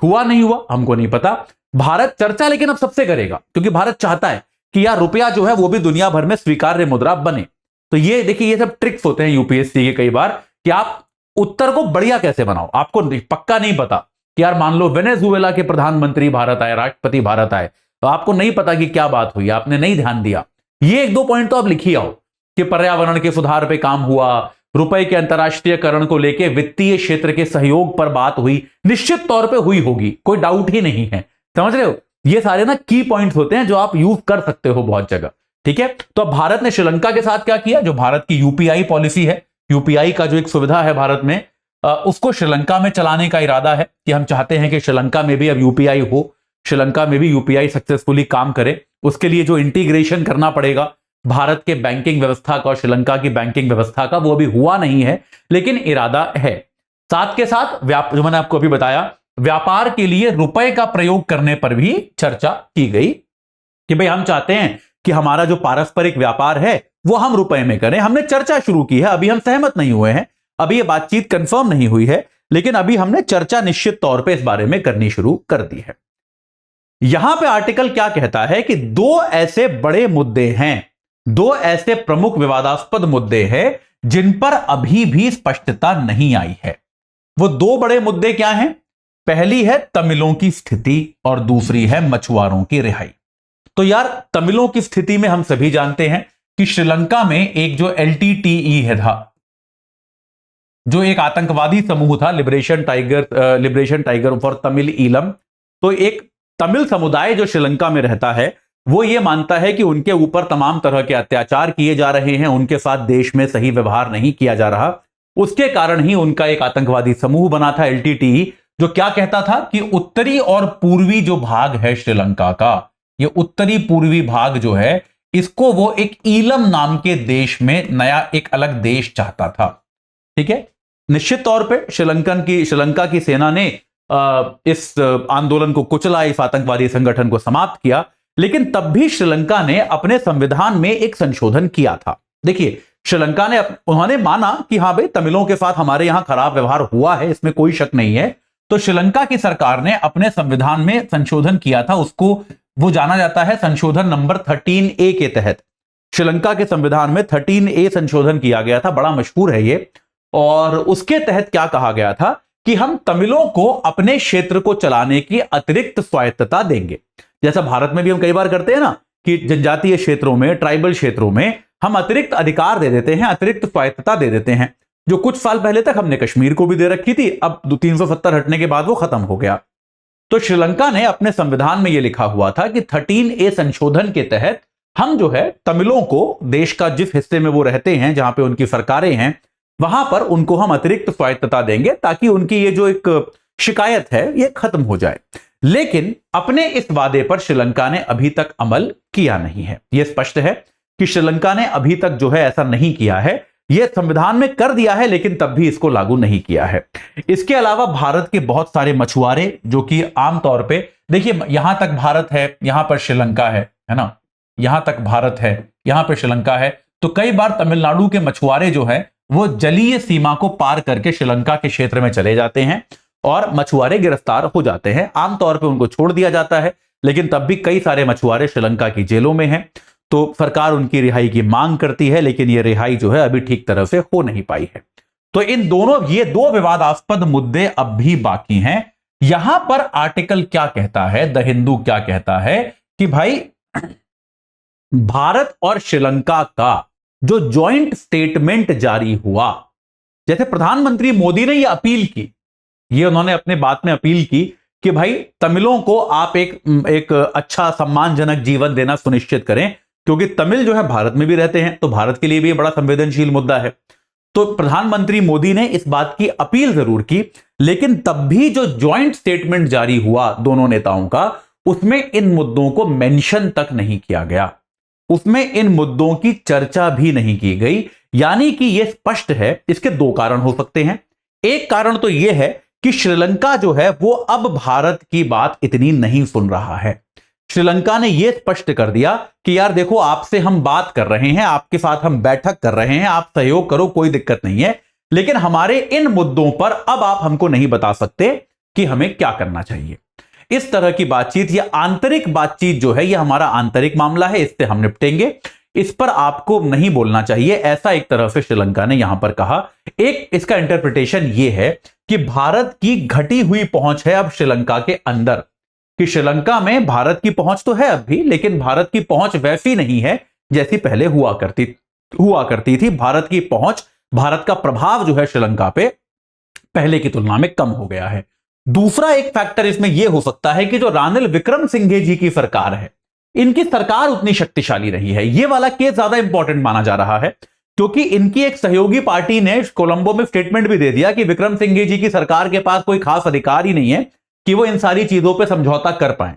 हुआ नहीं हुआ हमको नहीं पता, भारत चर्चा लेकिन अब सबसे करेगा, क्योंकि भारत चाहता है कि यार रुपया जो है वो भी दुनिया भर में स्वीकार्य मुद्रा बने। तो ये देखिए, ये सब ट्रिक्स होते हैं यूपीएससी के कई बार, कि आप उत्तर को बढ़िया कैसे बनाओ। आपको पक्का नहीं पता कि यार मान लो वेनेजुएला के प्रधानमंत्री भारत आए, राष्ट्रपति भारत आए, तो आपको नहीं पता कि क्या बात हुई, आपने नहीं ध्यान दिया। ये 1-2 पॉइंट तो आप लिखी आओ कि पर्यावरण के सुधार पे काम हुआ, रुपए के अंतरराष्ट्रीयकरण को लेके वित्तीय क्षेत्र के सहयोग पर बात हुई, निश्चित तौर पे हुई होगी, कोई डाउट ही नहीं है। समझ रहे हो? ये सारे ना की पॉइंट्स होते हैं जो आप यूज कर सकते हो बहुत जगह। ठीक है, तो अब भारत ने श्रीलंका के साथ क्या किया? जो भारत की यूपीआई पॉलिसी है, यूपीआई का जो एक सुविधा है भारत में, उसको श्रीलंका में चलाने का इरादा है कि हम चाहते हैं कि श्रीलंका में भी अब यूपीआई हो, श्रीलंका में भी यूपीआई सक्सेसफुली काम करे। उसके लिए जो इंटीग्रेशन करना पड़ेगा भारत के बैंकिंग व्यवस्था का और श्रीलंका की बैंकिंग व्यवस्था का, वो अभी हुआ नहीं है, लेकिन इरादा है। साथ के साथ जो मैंने आपको अभी बताया, व्यापार के लिए रुपए का प्रयोग करने पर भी चर्चा की गई कि भाई हम चाहते हैं कि हमारा जो पारस्परिक व्यापार है वो हम रुपए में करें। हमने चर्चा शुरू की है, अभी हम सहमत नहीं हुए हैं, अभी ये बातचीत कंफर्म नहीं हुई है, लेकिन अभी हमने चर्चा निश्चित तौर पे इस बारे में करनी शुरू कर दी है। यहां पे आर्टिकल क्या कहता है कि 2 ऐसे बड़े मुद्दे हैं, 2 ऐसे प्रमुख विवादास्पद मुद्दे हैं जिन पर अभी भी स्पष्टता नहीं आई है। वो 2 बड़े मुद्दे क्या हैं? पहली है तमिलों की स्थिति और दूसरी है मछुआरों की रिहाई। तो यार तमिलों की स्थिति में हम सभी जानते हैं कि श्रीलंका में एक जो LTTE है था, जो एक आतंकवादी समूह था, liberation tiger for Tamil Eelam. तो एक तमिल समुदाय जो श्रीलंका में रहता है वो ये मानता है कि उनके ऊपर तमाम तरह के अत्याचार किए जा रहे हैं, उनके साथ देश में सही व्यवहार नहीं किया जा रहा। उसके कारण ही उनका एक आतंकवादी समूह बना था LTTE, जो क्या कहता था कि उत्तरी और पूर्वी जो भाग है श्रीलंका का, ये उत्तरी पूर्वी भाग जो है, इसको वो एक ईलम नाम के देश में नया एक अलग देश चाहता था। ठीक है, निश्चित तौर पे श्रीलंका की सेना ने इस आंदोलन को कुचला, इस आतंकवादी संगठन को समाप्त किया, लेकिन तब भी श्रीलंका ने अपने संविधान में एक संशोधन किया था। देखिए, श्रीलंका ने उन्होंने माना कि हाँ भाई, तमिलों के साथ हमारे यहां खराब व्यवहार हुआ है, इसमें कोई शक नहीं है। तो श्रीलंका की सरकार ने अपने संविधान में संशोधन किया था, उसको वो जाना जाता है संशोधन नंबर 13A के तहत। श्रीलंका के संविधान में 13A संशोधन किया गया था, बड़ा मशहूर है ये। और उसके तहत क्या कहा गया था कि हम तमिलों को अपने क्षेत्र को चलाने की अतिरिक्त स्वायत्तता देंगे। जैसा भारत में भी हम कई बार करते हैं ना कि जनजातीय क्षेत्रों में, ट्राइबल क्षेत्रों में हम अतिरिक्त अधिकार दे देते हैं, अतिरिक्त स्वायत्तता दे देते हैं, जो कुछ साल पहले तक हमने कश्मीर को भी दे रखी थी। अब 370 हटने के बाद वो खत्म हो गया। तो श्रीलंका ने अपने संविधान में यह लिखा हुआ था कि 13A संशोधन के तहत हम जो है तमिलों को देश का जिस हिस्से में वो रहते हैं, जहां पे उनकी सरकारें हैं, वहां पर उनको हम अतिरिक्त स्वायत्तता देंगे ताकि उनकी ये जो एक शिकायत है ये खत्म हो जाए। लेकिन अपने इस वादे पर श्रीलंका ने अभी तक अमल किया नहीं है। यह स्पष्ट है कि श्रीलंका ने अभी तक जो है ऐसा नहीं किया है। यह संविधान में कर दिया है लेकिन तब भी इसको लागू नहीं किया है। इसके अलावा भारत के बहुत सारे मछुआरे, जो कि आमतौर पे, देखिए यहां तक भारत है, यहां पर श्रीलंका है ना, यहां तक भारत है, यहां पर श्रीलंका है। तो कई बार तमिलनाडु के मछुआरे जो है वो जलीय सीमा को पार करके श्रीलंका के क्षेत्र में चले जाते हैं और मछुआरे गिरफ्तार हो जाते हैं। आमतौर पे उनको छोड़ दिया जाता है, लेकिन तब भी कई सारे मछुआरे श्रीलंका की जेलों में हैं। तो सरकार उनकी रिहाई की मांग करती है, लेकिन यह रिहाई जो है अभी ठीक तरह से हो नहीं पाई है। तो ये दो विवादास्पद मुद्दे अब भी बाकी हैं। यहां पर आर्टिकल क्या कहता है, द हिंदू क्या कहता है कि भाई भारत और श्रीलंका का जो जॉइंट स्टेटमेंट जारी हुआ, जैसे प्रधानमंत्री मोदी ने यह अपील की, ये उन्होंने अपने बात में अपील की कि भाई तमिलों को आप एक अच्छा सम्मानजनक जीवन देना सुनिश्चित करें, क्योंकि तमिल जो है भारत में भी रहते हैं, तो भारत के लिए भी बड़ा संवेदनशील मुद्दा है। तो प्रधानमंत्री मोदी ने इस बात की अपील जरूर की, लेकिन तब भी जो जॉइंट स्टेटमेंट जारी हुआ दोनों नेताओं का, उसमें इन मुद्दों को मेंशन तक नहीं किया गया, उसमें इन मुद्दों की चर्चा भी नहीं की गई। यानी कि यह स्पष्ट है, इसके दो कारण हो सकते हैं। एक कारण तो यह है कि श्रीलंका जो है वो अब भारत की बात इतनी नहीं सुन रहा है। श्रीलंका ने यह स्पष्ट कर दिया कि यार देखो, आपसे हम बात कर रहे हैं, आपके साथ हम बैठक कर रहे हैं, आप सहयोग करो, कोई दिक्कत नहीं है, लेकिन हमारे इन मुद्दों पर अब आप हमको नहीं बता सकते कि हमें क्या करना चाहिए। इस तरह की बातचीत, यह आंतरिक बातचीत जो है, यह हमारा आंतरिक मामला है, इससे हम निपटेंगे, इस पर आपको नहीं बोलना चाहिए, ऐसा एक तरह से श्रीलंका ने यहां पर कहा। एक इसका इंटरप्रिटेशन यह है कि भारत की घटी हुई पहुंच है अब श्रीलंका के अंदर, कि श्रीलंका में भारत की पहुंच तो है अब भी, लेकिन भारत की पहुंच वैसी नहीं है जैसी पहले हुआ करती थी। भारत की पहुंच, भारत का प्रभाव जो है श्रीलंका पे पहले की तुलना में कम हो गया है। दूसरा एक फैक्टर इसमें यह हो सकता है कि जो रानिल विक्रमसिंघे जी की सरकार है, इनकी सरकार उतनी शक्तिशाली रही है। यह वाला केस ज्यादा इंपॉर्टेंट माना जा रहा है, क्योंकि इनकी एक सहयोगी पार्टी ने कोलंबो में स्टेटमेंट भी दे दिया कि विक्रमसिंघे जी की सरकार के पास कोई खास अधिकार ही नहीं है कि वो इन सारी चीजों पे समझौता कर पाए।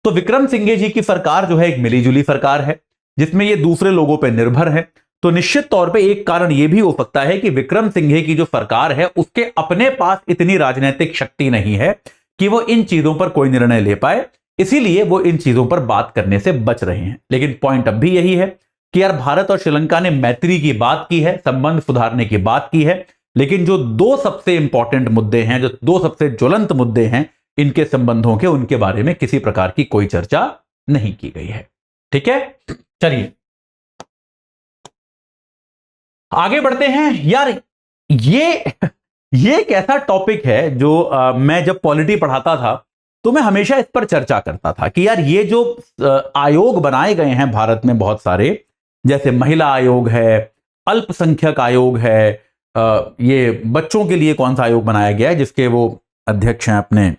तो विक्रमसिंघे जी की सरकार जो है एक मिलीजुली सरकार है, जिसमें ये दूसरे लोगों पर निर्भर है। तो निश्चित तौर पे एक कारण यह भी हो सकता है कि विक्रमसिंघे की जो सरकार है उसके अपने पास इतनी राजनीतिक शक्ति नहीं है कि वो इन चीजों पर कोई निर्णय ले पाए, इसीलिए वो इन चीजों पर बात करने से बच रहे हैं। लेकिन पॉइंट अब भी यही है कि यार भारत और श्रीलंका ने मैत्री की बात की है, संबंध सुधारने की बात की है, लेकिन जो दो सबसे इंपॉर्टेंट मुद्दे हैं, जो दो सबसे ज्वलंत मुद्दे हैं इनके संबंधों के, उनके बारे में किसी प्रकार की कोई चर्चा नहीं की गई है। ठीक है, चलिए आगे बढ़ते हैं। यार ये ये एक ऐसा टॉपिक है जो मैं जब पॉलिटी पढ़ाता था तो मैं हमेशा इस पर चर्चा करता था कि यार ये जो आयोग बनाए गए हैं भारत में बहुत सारे, जैसे महिला आयोग है, अल्पसंख्यक आयोग है, ये बच्चों के लिए कौन सा आयोग बनाया गया है जिसके वो अध्यक्ष हैं अपने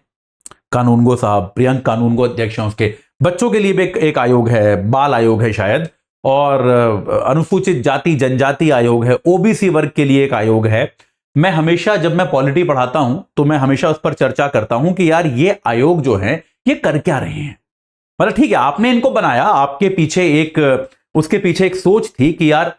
कानूनगो साहब, प्रियंक कानूनगो अध्यक्ष हैं उसके, बच्चों के लिए भी एक आयोग है, बाल आयोग है शायद, और अनुसूचित जाति जनजाति आयोग है, ओबीसी वर्ग के लिए एक आयोग है। मैं हमेशा जब मैं पॉलिटी पढ़ाता हूं तो मैं हमेशा उस पर चर्चा करता हूं कि यार ये आयोग जो है ये कर क्या रहे हैं। मतलब ठीक है आपने इनको बनाया, आपके पीछे उसके पीछे एक सोच थी कि यार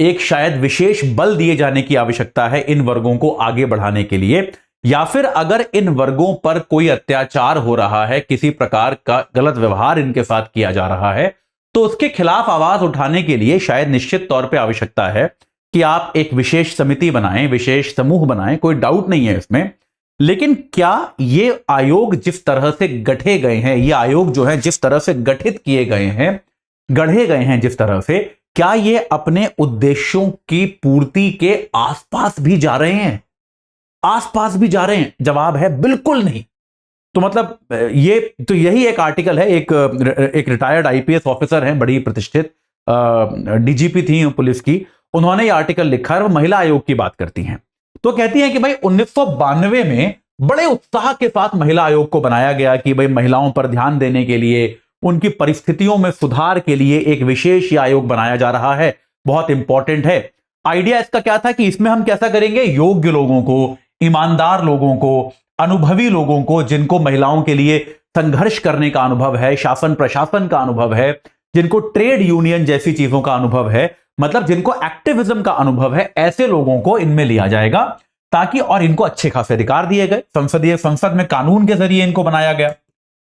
एक शायद विशेष बल दिए जाने की आवश्यकता है इन वर्गों को आगे बढ़ाने के लिए, या फिर अगर इन वर्गों पर कोई अत्याचार हो रहा है, किसी प्रकार का गलत व्यवहार इनके साथ किया जा रहा है, तो उसके खिलाफ आवाज उठाने के लिए शायद निश्चित तौर पे आवश्यकता है कि आप एक विशेष समिति बनाएं, विशेष समूह बनाएं, कोई डाउट नहीं है इसमें। लेकिन क्या ये आयोग जिस तरह से गठे गए हैं, ये आयोग जो है जिस तरह से गठित किए गए हैं, गढ़े गए हैं जिस तरह से, क्या ये अपने उद्देश्यों की पूर्ति के आसपास भी जा रहे हैं? आसपास भी जा रहे हैं? जवाब है बिल्कुल नहीं। तो मतलब यही एक आर्टिकल है, एक रिटायर्ड आईपीएस ऑफिसर हैं, बड़ी प्रतिष्ठित डीजीपी थी पुलिस की, उन्होंने ये आर्टिकल लिखा है, वो महिला आयोग की बात करती हैं। तो कहती हैं कि भाई 1992 में बड़े उत्साह के साथ महिला आयोग को बनाया गया कि भाई महिलाओं पर ध्यान देने के लिए, उनकी परिस्थितियों में सुधार के लिए एक विशेष आयोग बनाया जा रहा है, बहुत इंपॉर्टेंट है। आइडिया इसका क्या था कि इसमें हम कैसा करेंगे, योग्य लोगों को, ईमानदार लोगों को, अनुभवी लोगों को, जिनको महिलाओं के लिए संघर्ष करने का अनुभव है, शासन प्रशासन का अनुभव है, जिनको ट्रेड यूनियन जैसी चीजों का अनुभव है, मतलब जिनको एक्टिविज्म का अनुभव है, ऐसे लोगों को इनमें लिया जाएगा ताकि, और इनको अच्छे खासे अधिकार दिए गए। संसद में कानून के जरिए इनको बनाया गया,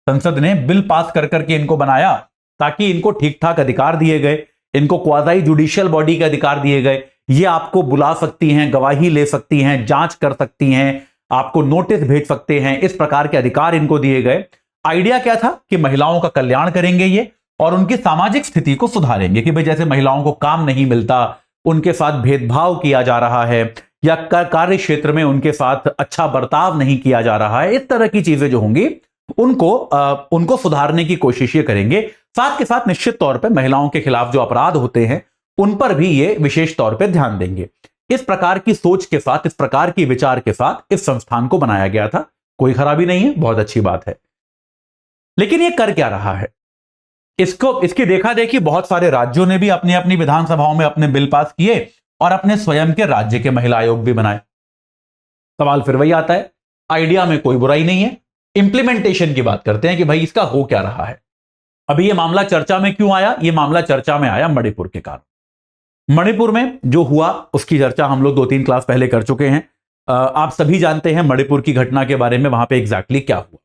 संसद ने बिल पास कर करके इनको बनाया ताकि इनको ठीक ठाक अधिकार दिए गए, इनको क्वाज़ी जुडिशियल बॉडी के अधिकार दिए गए। ये आपको बुला सकती हैं, गवाही ले सकती हैं, जांच कर सकती हैं, आपको नोटिस भेज सकते हैं, इस प्रकार के अधिकार इनको दिए गए। आइडिया क्या था कि महिलाओं का कल्याण करेंगे ये और उनकी सामाजिक स्थिति को सुधारेंगे कि भाई जैसे महिलाओं को काम नहीं मिलता, उनके साथ भेदभाव किया जा रहा है, या कार्य क्षेत्र में उनके साथ अच्छा बर्ताव नहीं किया जा रहा है, इस तरह की चीजें जो होंगी उनको सुधारने की कोशिश ये करेंगे। साथ के साथ निश्चित तौर पर महिलाओं के खिलाफ जो अपराध होते हैं उन पर भी ये विशेष तौर पर ध्यान देंगे। इस प्रकार की सोच के साथ, इस प्रकार की विचार के साथ इस संस्थान को बनाया गया था। कोई खराबी नहीं है, बहुत अच्छी बात है। लेकिन ये कर क्या रहा है? इसकी देखा देखी बहुत सारे राज्यों ने भी अपनी अपनी विधानसभाओं में अपने बिल पास किए और अपने स्वयं के राज्य के महिला आयोग भी बनाए। सवाल फिर वही आता है, आइडिया में कोई बुराई नहीं है, इंप्लीमेंटेशन की बात करते हैं कि भाई इसका हो क्या रहा है। अभी ये मामला चर्चा में क्यों आया? ये मामला चर्चा में आया मणिपुर के कारण। मणिपुर में जो हुआ उसकी चर्चा हम लोग 2-3 क्लास पहले कर चुके हैं। आप सभी जानते हैं मणिपुर की घटना के बारे में, वहां पे एग्जैक्टली क्या हुआ।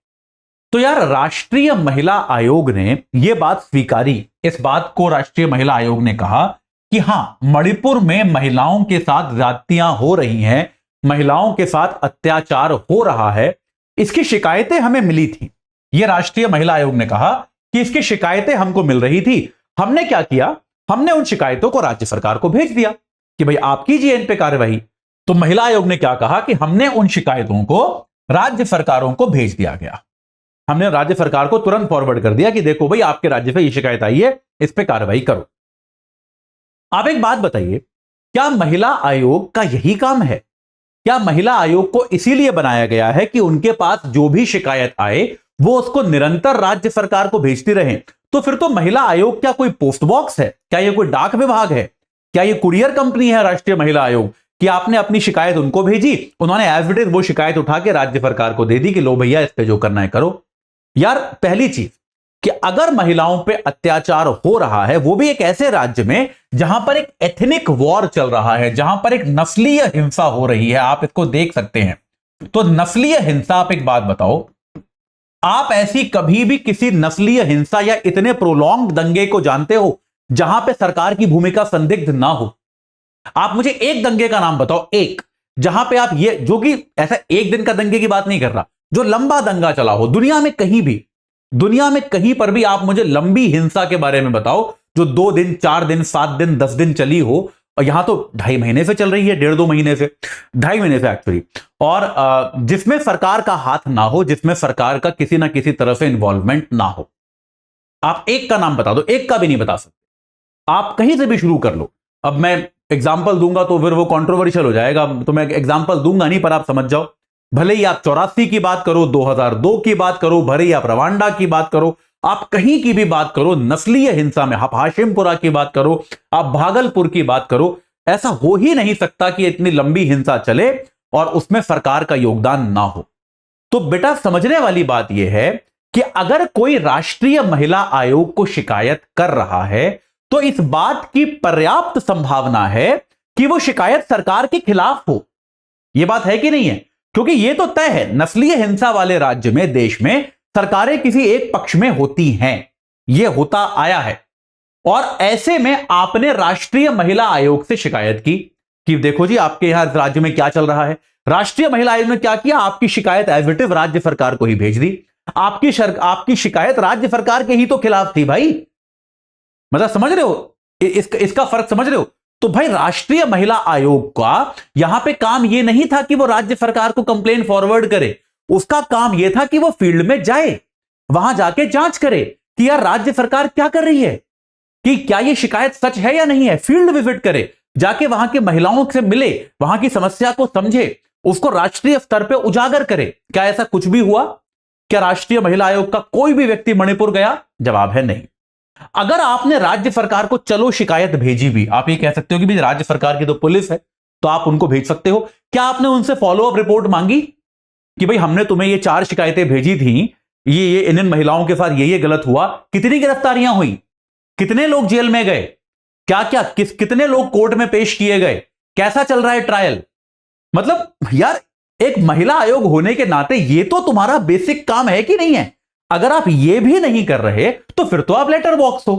तो यार राष्ट्रीय महिला आयोग ने यह बात स्वीकारी, इस बात को राष्ट्रीय महिला आयोग ने कहा कि हां, मणिपुर में महिलाओं के साथ ज्यादतियां हो रही हैं, महिलाओं के साथ अत्याचार हो रहा है, इसकी शिकायतें हमें मिली थी। यह राष्ट्रीय महिला आयोग ने कहा कि इसकी शिकायतें हमको मिल रही थी। हमने क्या किया, हमने उन शिकायतों को राज्य सरकार को भेज दिया कि भाई आप कीजिए इन पे कार्यवाही। तो महिला आयोग ने क्या कहा कि हमने उन शिकायतों को राज्य सरकारों को भेज दिया गया। हमने राज्य सरकार को तुरंत फॉरवर्ड कर दिया कि देखो भाई आपके राज्य से ये शिकायत आई है, इस पे कार्रवाई करो। आप एक बात बताइए, क्या महिला आयोग का यही काम है? क्या महिला आयोग को इसीलिए बनाया गया है कि उनके पास जो भी शिकायत आए वो उसको निरंतर राज्य सरकार को भेजती रहे? तो फिर तो महिला आयोग क्या कोई पोस्ट बॉक्स है? क्या ये कोई डाक विभाग है? क्या ये कुरियर कंपनी है राष्ट्रीय महिला आयोग कि आपने अपनी शिकायत उनको भेजी, उन्होंने एज इट इज वो शिकायत उठा के राज्य सरकार को दे दी कि लो भैया इस पे जो करना है करो? यार पहली चीज कि अगर महिलाओं पे अत्याचार हो रहा है, वो भी एक ऐसे राज्य में जहां पर एक एथनिक वॉर चल रहा है, जहां पर एक नस्लीय हिंसा हो रही है, आप इसको देख सकते हैं। तो नस्लीय हिंसा, आप एक बात बताओ, आप ऐसी कभी भी किसी नस्लीय हिंसा या इतने प्रोलॉन्ग दंगे को जानते हो जहां पे सरकार की भूमिका संदिग्ध ना हो? आप मुझे एक दंगे का नाम बताओ, एक, जहां पे आप ये, जो कि ऐसा एक दिन का दंगे की बात नहीं कर रहा, जो लंबा दंगा चला हो दुनिया में कहीं भी, दुनिया में कहीं पर भी आप मुझे लंबी हिंसा के बारे में बताओ जो 2 दिन, 4 दिन, 7 दिन, 10 दिन चली हो, और यहां तो 2.5 महीने से चल रही है, 1.5-2 महीने से, 2.5 महीने से एक्चुअली, और जिसमें सरकार का हाथ ना हो, जिसमें सरकार का किसी ना किसी तरह से इन्वॉल्वमेंट ना हो। आप एक का नाम बता दो, एक का भी नहीं बता सकते, आप कहीं से भी शुरू कर लो। अब मैं एग्जाम्पल दूंगा तो फिर वो कंट्रोवर्शियल हो जाएगा, तो मैं एग्जाम्पल दूंगा नहीं, पर आप समझ जाओ। भले ही आप 84 की बात करो, 2002 की बात करो, भले ही आप रवांडा की बात करो, आप कहीं की भी बात करो, नस्लीय हिंसा में आप हाशिमपुरा की बात करो, आप भागलपुर की बात करो, ऐसा हो ही नहीं सकता कि इतनी लंबी हिंसा चले और उसमें सरकार का योगदान ना हो। तो बेटा समझने वाली बात यह है कि अगर कोई राष्ट्रीय महिला आयोग को शिकायत कर रहा है तो इस बात की पर्याप्त संभावना है कि वो शिकायत सरकार के खिलाफ हो। यह बात है कि नहीं है? क्योंकि यह तो तय है, नस्लीय हिंसा वाले राज्य में, देश में सरकारें किसी एक पक्ष में होती हैं, यह होता आया है। और ऐसे में आपने राष्ट्रीय महिला आयोग से शिकायत की कि देखो जी आपके यहां राज्य में क्या चल रहा है। राष्ट्रीय महिला आयोग ने क्या किया? आपकी शिकायत एज इट इज राज्य सरकार को ही भेज दी। आपकी शिकायत राज्य सरकार के ही तो खिलाफ थी भाई। मतलब समझ रहे हो इसका फर्क समझ रहे हो? तो भाई राष्ट्रीय महिला आयोग का यहां पे काम यह नहीं था कि वो राज्य सरकार को कंप्लेन फॉरवर्ड करे, उसका काम यह था कि वो फील्ड में जाए, वहां जाके जांच करे कि यार राज्य सरकार क्या कर रही है, कि क्या यह शिकायत सच है या नहीं है। फील्ड विजिट करे, जाके वहां की महिलाओं से मिले, वहां की समस्या को समझे, उसको राष्ट्रीय स्तर पर उजागर करे। क्या ऐसा कुछ भी हुआ? क्या राष्ट्रीय महिला आयोग का कोई भी व्यक्ति मणिपुर गया? जवाब है नहीं। अगर आपने राज्य सरकार को चलो शिकायत भेजी भी, आप ये कह सकते हो कि भाई राज्य सरकार की तो पुलिस है, तो आप उनको भेज सकते हो। क्या आपने उनसे फॉलोअप रिपोर्ट मांगी कि भाई हमने तुम्हें ये 4 शिकायतें भेजी थी, ये इन महिलाओं के साथ ये गलत हुआ, कितनी गिरफ्तारियां हुई, कितने लोग जेल में गए, क्या क्या कितने लोग कोर्ट में पेश किए गए, कैसा चल रहा है ट्रायल? मतलब यार एक महिला आयोग होने के नाते ये तो तुम्हारा बेसिक काम है कि नहीं है? अगर आप ये भी नहीं कर रहे तो फिर तो आप लेटर बॉक्स हो,